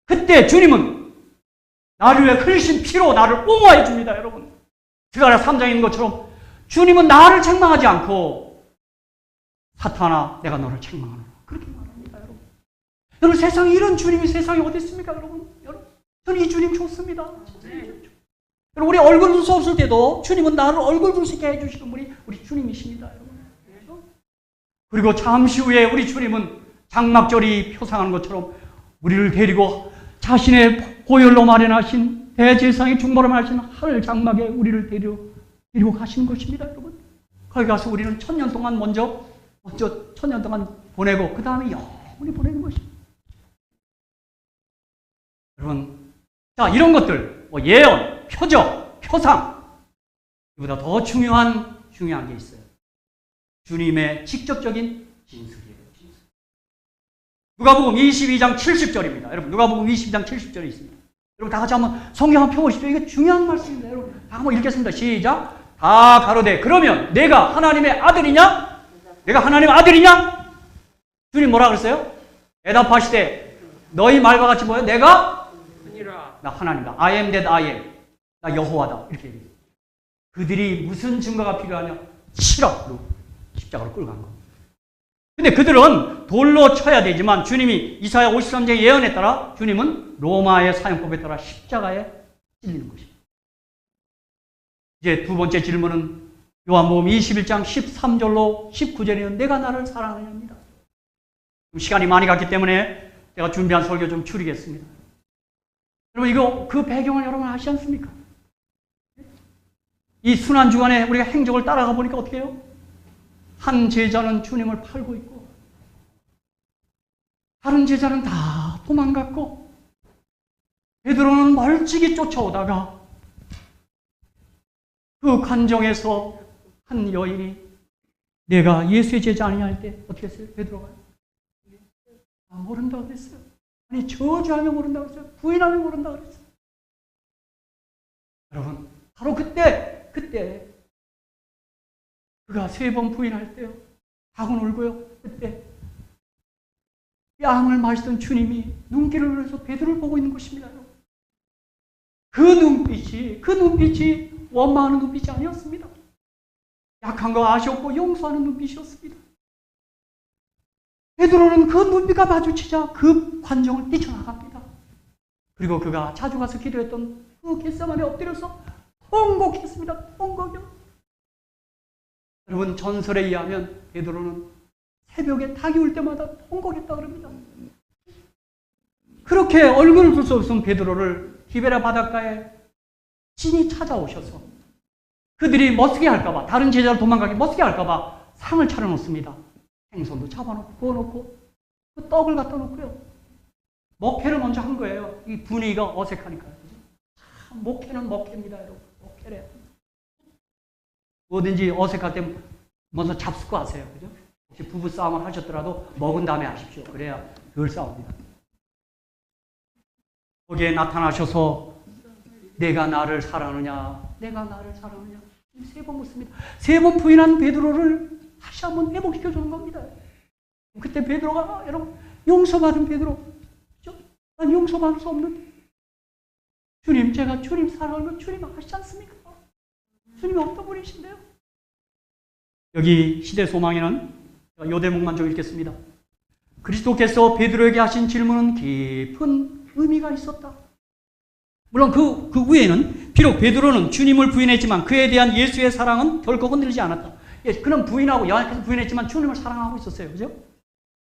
그때 주님은 나를 위해 흘리신 피로 나를 옹호해 줍니다, 여러분. 스가랴 3장에 있는 것처럼 주님은 나를 책망하지 않고 사탄아 내가 너를 책망하노라 그렇게 말합니다, 여러분. 여러분 세상에 이런 주님이 세상에 어디 있습니까, 여러분? 저는 이 주님 좋습니다. 여러분 우리 얼굴 볼 수 없을 때도 주님은 나를 얼굴 볼 수 있게 해주시는 분이 우리 주님이십니다, 여러분. 그리고 잠시 후에 우리 주님은 장막절이 표상하는 것처럼 우리를 데리고 자신의 보혈로 마련하신 대제사장의 중보로 마련하신 하늘 장막에 우리를 데리고 가시는 것입니다, 여러분. 거기 가서 우리는 1000년 동안 먼저 1000년 동안 보내고 그 다음에 영원히 보내는 것입니다. 여러분, 자 이런 것들 뭐 예언, 표적, 표상 이보다 더 중요한 게 있어요. 주님의 직접적인 진술이에요. 진술. 누가복음 22장 70절입니다. 여러분 누가복음 22장 70절이 있습니다. 여러분 다 같이 한번 성경 한번 펴보십시오. 이게 중요한 말씀입니다. 여러분 다 한번 읽겠습니다. 시작. 다 가로되 그러면 내가 하나님의 아들이냐? 내가 하나님의 아들이냐? 주님 뭐라 그랬어요? 대답하시되 너희 말과 같이 뭐예요? 내가 나 하나님이다. I am that I am. 나 여호와다. 이렇게 얘기해요. 그들이 무슨 증거가 필요하냐? 치라로 십자가로 끌고 간 겁니다. 근데 그들은 돌로 쳐야 되지만 주님이 이사야 53장의 예언에 따라 주님은 로마의 사형법에 따라 십자가에 찔리는 것입니다. 이제 두 번째 질문은 요한복음 21장 13절로 19절에는 내가 나를 사랑하느냐입니다. 시간이 많이 갔기 때문에 제가 준비한 설교 좀 줄이겠습니다. 여러분 이거 그 배경을 여러분 아시지 않습니까? 이 순환주간에 우리가 행적을 따라가 보니까 어떻게 해요? 한 제자는 주님을 팔고 있고 다른 제자는 다 도망갔고 베드로는 멀찍이 쫓아오다가 그 관정에서 한 여인이 내가 예수의 제자 아니냐 할 때 어떻게 했어요? 베드로가 모른다고 그랬어요. 아니 저주하며 모른다고 그랬어요. 부인하며 모른다고 그랬어요. 여러분 바로 그때 그가 3번 부인할 때요. 닭은 울고요. 그때 양을 마시던 주님이 눈길을 흘려서 베드로를 보고 있는 것입니다. 그 눈빛이 원망하는 눈빛이 아니었습니다. 약한 거 아셨고 용서하는 눈빛이었습니다. 베드로는 그 눈빛과 마주치자 그 관정을 뛰쳐나갑니다. 그리고 그가 자주 가서 기도했던 그 겟세마네에 엎드려서 통곡했습니다. 통곡이요. 여러분 전설에 의하면 베드로는 새벽에 닭이 울 때마다 통곡했다 그럽니다. 그렇게 얼굴을 볼 수 없은 베드로를 티베랴 바닷가에 신이 찾아오셔서 그들이 멋지게 할까봐 다른 제자를 도망가게 멋지게 할까봐 상을 차려놓습니다. 생선도 잡아놓고 구워놓고 그 떡을 갖다 놓고요. 목회를 먼저 한 거예요. 이 분위기가 어색하니까요. 목회는 목회입니다, 여러분. 목회래. 뭐든지 어색할 때 먼저 잡수고 하세요. 그죠? 혹시 부부 싸움을 하셨더라도 먹은 다음에 하십시오. 그래야 덜 싸웁니다. 거기에 나타나셔서 내가 나를 사랑하느냐? 내가 나를 사랑하느냐? 3번 묻습니다. 3번 부인한 베드로를 다시 한번 회복시켜 주는 겁니다. 그때 베드로가 여러분 용서받은 베드로. 그죠? 난 용서받을 수 없는데 주님 제가 주님 사랑하는 건 주님 아시지 않습니까? 주님이 어떤 분이신데요? 여기 시대 소망에는 요 대목만 좀 읽겠습니다. 그리스도께서 베드로에게 하신 질문은 깊은 의미가 있었다. 물론 그 위에는 비록 베드로는 주님을 부인했지만 그에 대한 예수의 사랑은 결코 흔들리지 않았다. 그는 부인하고 연약해서 부인했지만 주님을 사랑하고 있었어요. 그죠?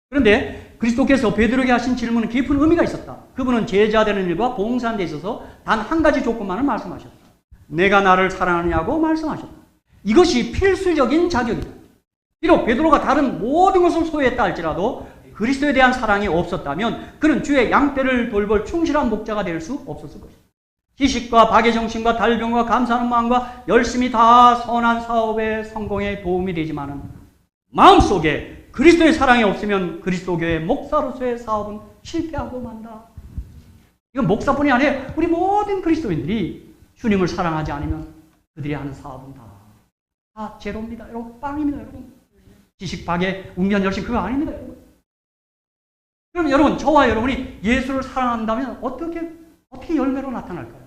그런데 그리스도께서 베드로에게 하신 질문은 깊은 의미가 있었다. 그분은 제자되는 일과 봉사하는 데 있어서 단 한 가지 조건만을 말씀하셨다. 내가 나를 사랑하느냐고 말씀하셨다. 이것이 필수적인 자격이다. 비록 베드로가 다른 모든 것을 소유했다 할지라도 그리스도에 대한 사랑이 없었다면 그는 주의 양떼를 돌볼 충실한 목자가 될 수 없었을 것이다. 희식과 박의 정신과 달병과 감사하는 마음과 열심히 다 선한 사업의 성공에 도움이 되지만은 마음속에 그리스도의 사랑이 없으면 그리스도교의 목사로서의 사업은 실패하고 만다. 이건 목사뿐이 아니에요. 우리 모든 그리스도인들이 주님을 사랑하지 않으면 그들이 하는 사업은 다 제로입니다. 여러분, 빵입니다. 여러분. 지식, 박의, 웅변, 열심 그거 아닙니다. 여러분. 그럼 여러분, 저와 여러분이 예수를 사랑한다면 어떻게 열매로 나타날까요?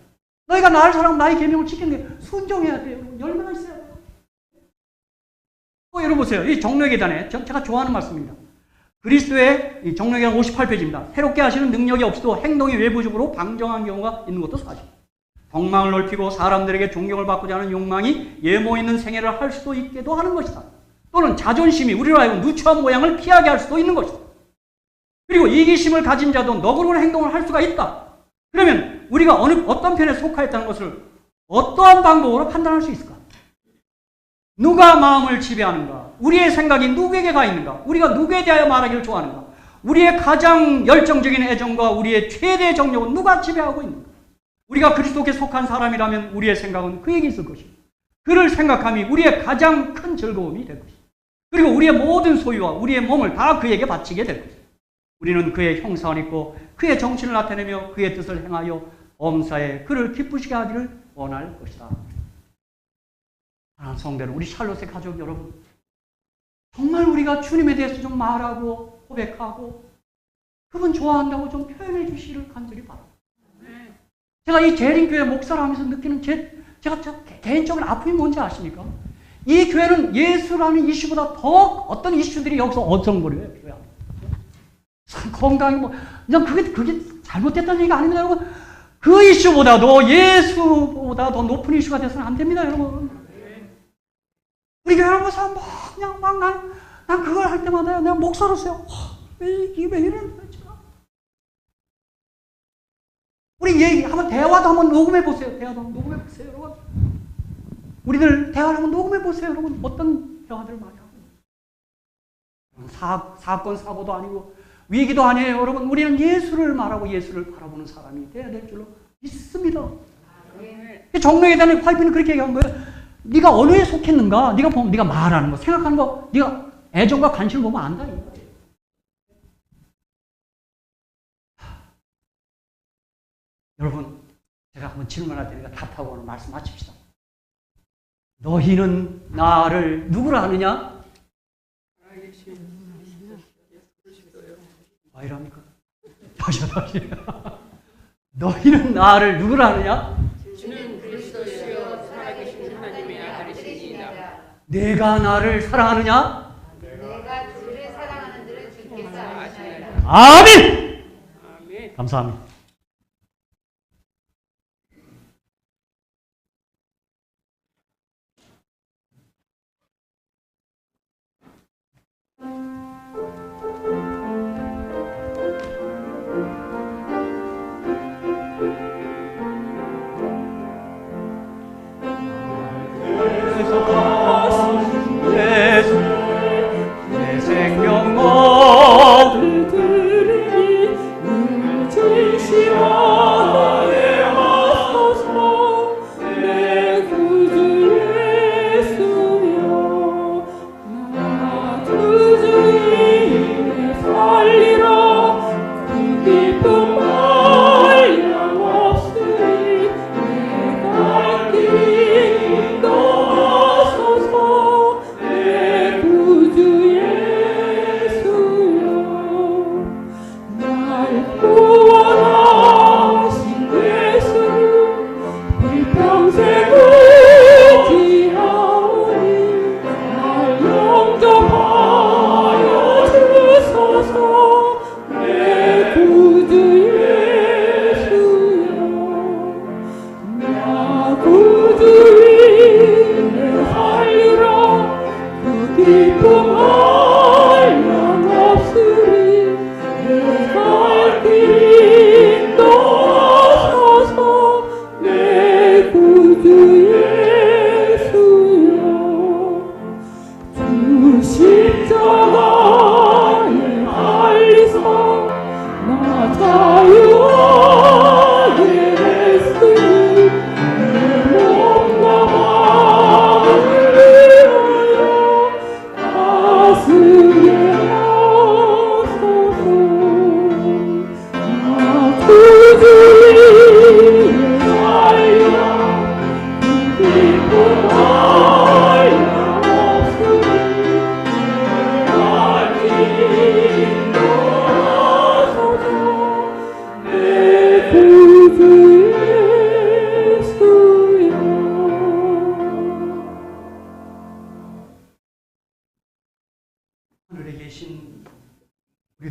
너희가 나를 사랑하면 나의 계명을 지키는 게 순종해야 돼요. 열매가 있어야 돼요. 여러분 보세요. 이 정로계단에 제가 좋아하는 말씀입니다. 그리스도의 이 정로계단 58페이지입니다. 새롭게 하시는 능력이 없어도 행동이 외부적으로 방정한 경우가 있는 것도 사실입니다. 덕망을 넓히고 사람들에게 존경을 받고자 하는 욕망이 예모 있는 생애를 할 수도 있게도 하는 것이다. 또는 자존심이 우리로 하여금 누추한 모양을 피하게 할 수도 있는 것이다. 그리고 이기심을 가진 자도 너그러운 행동을 할 수가 있다. 그러면 우리가 어떤 편에 속하였다는 것을 어떠한 방법으로 판단할 수 있을까? 누가 마음을 지배하는가? 우리의 생각이 누구에게 가 있는가? 우리가 누구에 대하여 말하기를 좋아하는가? 우리의 가장 열정적인 애정과 우리의 최대의 정력은 누가 지배하고 있는가? 우리가 그리스도께 속한 사람이라면 우리의 생각은 그에게 있을 것입니다. 그를 생각함이 우리의 가장 큰 즐거움이 될 것입니다. 그리고 우리의 모든 소유와 우리의 몸을 다 그에게 바치게 될 것입니다. 우리는 그의 형상을 입고 그의 정신을 나타내며 그의 뜻을 행하여 엄사에 그를 기쁘시게 하기를 원할 것이다. 사랑하는 성도들, 우리 샬롯의 가족 여러분, 정말 우리가 주님에 대해서 좀 말하고 고백하고 그분 좋아한다고 좀 표현해 주시기를 간절히 바랍니다. 제가 이 재림교회 목사를 하면서 느끼는 제가 개인적인 아픔이 뭔지 아십니까? 이 교회는 예수라는 이슈보다 더 어떤 이슈들이 여기서 어정거려요. 교회 안에. 건강이 그냥 그게 잘못됐다는 얘기가 아닙니다, 여러분. 그 이슈보다도 예수보다 더 높은 이슈가 돼서는 안 됩니다, 여러분. 우리 교회 하면서 난 그걸 할 때마다 내가 목사로서요. 이게 왜 이러는 거야, 제가. 우리 대화도 한번 녹음해 보세요. 대화도 한번 녹음해 보세요, 여러분. 우리들 대화를 한번 녹음해 보세요, 여러분. 어떤 대화들을 많이 하고. 사건, 사고도 아니고 위기도 아니에요, 여러분. 우리는 예수를 말하고 예수를 바라보는 사람이 돼야 될 줄로 믿습니다. 정로회단의 화이트는 그렇게 얘기한 거예요. 네가 어느 에 속했는가? 네가 보면 네가 말하는 거, 생각하는 거, 네가 애정과 관심을 보면 안다. 여러분, 제가 한번 질문할 테니까 답하고 오늘 말씀 마칩시다. 너희는 나를 누구라 하느냐? 왜 이럽니까? 다시. 너희는 나를 누구라 하느냐? 주는 그리스도시요 살아계신 하나님의 아들이시니이다. 내가 나를 사랑하느냐? 내가 주를 사랑하는 들은 주께서 아시나이다. 아멘! 아멘. 감사합니다. 내 생명 모두 들으니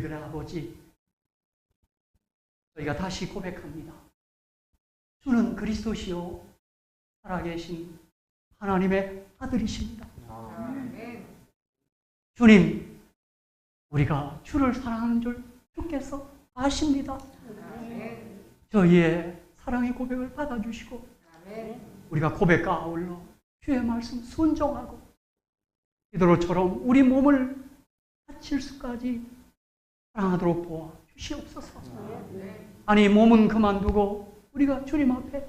우리들의 아버지, 저희가 다시 고백합니다. 주는 그리스도시요 살아계신 하나님의 아들이십니다. 주님, 우리가 주를 사랑하는 줄 주께서 아십니다. 저희의 사랑의 고백을 받아주시고 우리가 고백과 아울러 주의 말씀 순종하고 베드로처럼 우리 몸을 바칠 수까지 사랑하도록 도와 주시옵소서. 아니 몸은 그만두고 우리가 주님 앞에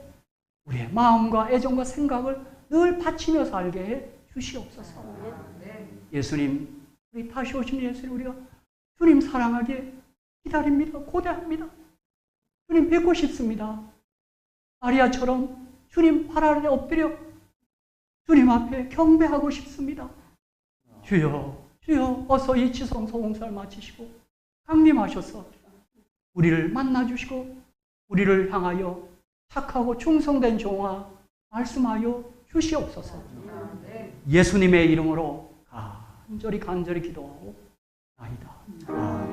우리의 마음과 애정과 생각을 늘 바치며 살게 해 주시옵소서. 예수님, 우리 다시 오신 예수님, 우리가 주님 사랑하게 기다립니다. 고대합니다. 주님 뵙고 싶습니다. 마리아처럼 주님 발 아래 엎드려 주님 앞에 경배하고 싶습니다. 주여, 주여, 어서 이 지성 소홍사를 마치시고 강림하셔서 우리를 만나주시고 우리를 향하여 착하고 충성된 종아 말씀하여 주시옵소서. 예수님의 이름으로 간절히 기도하고 나이다.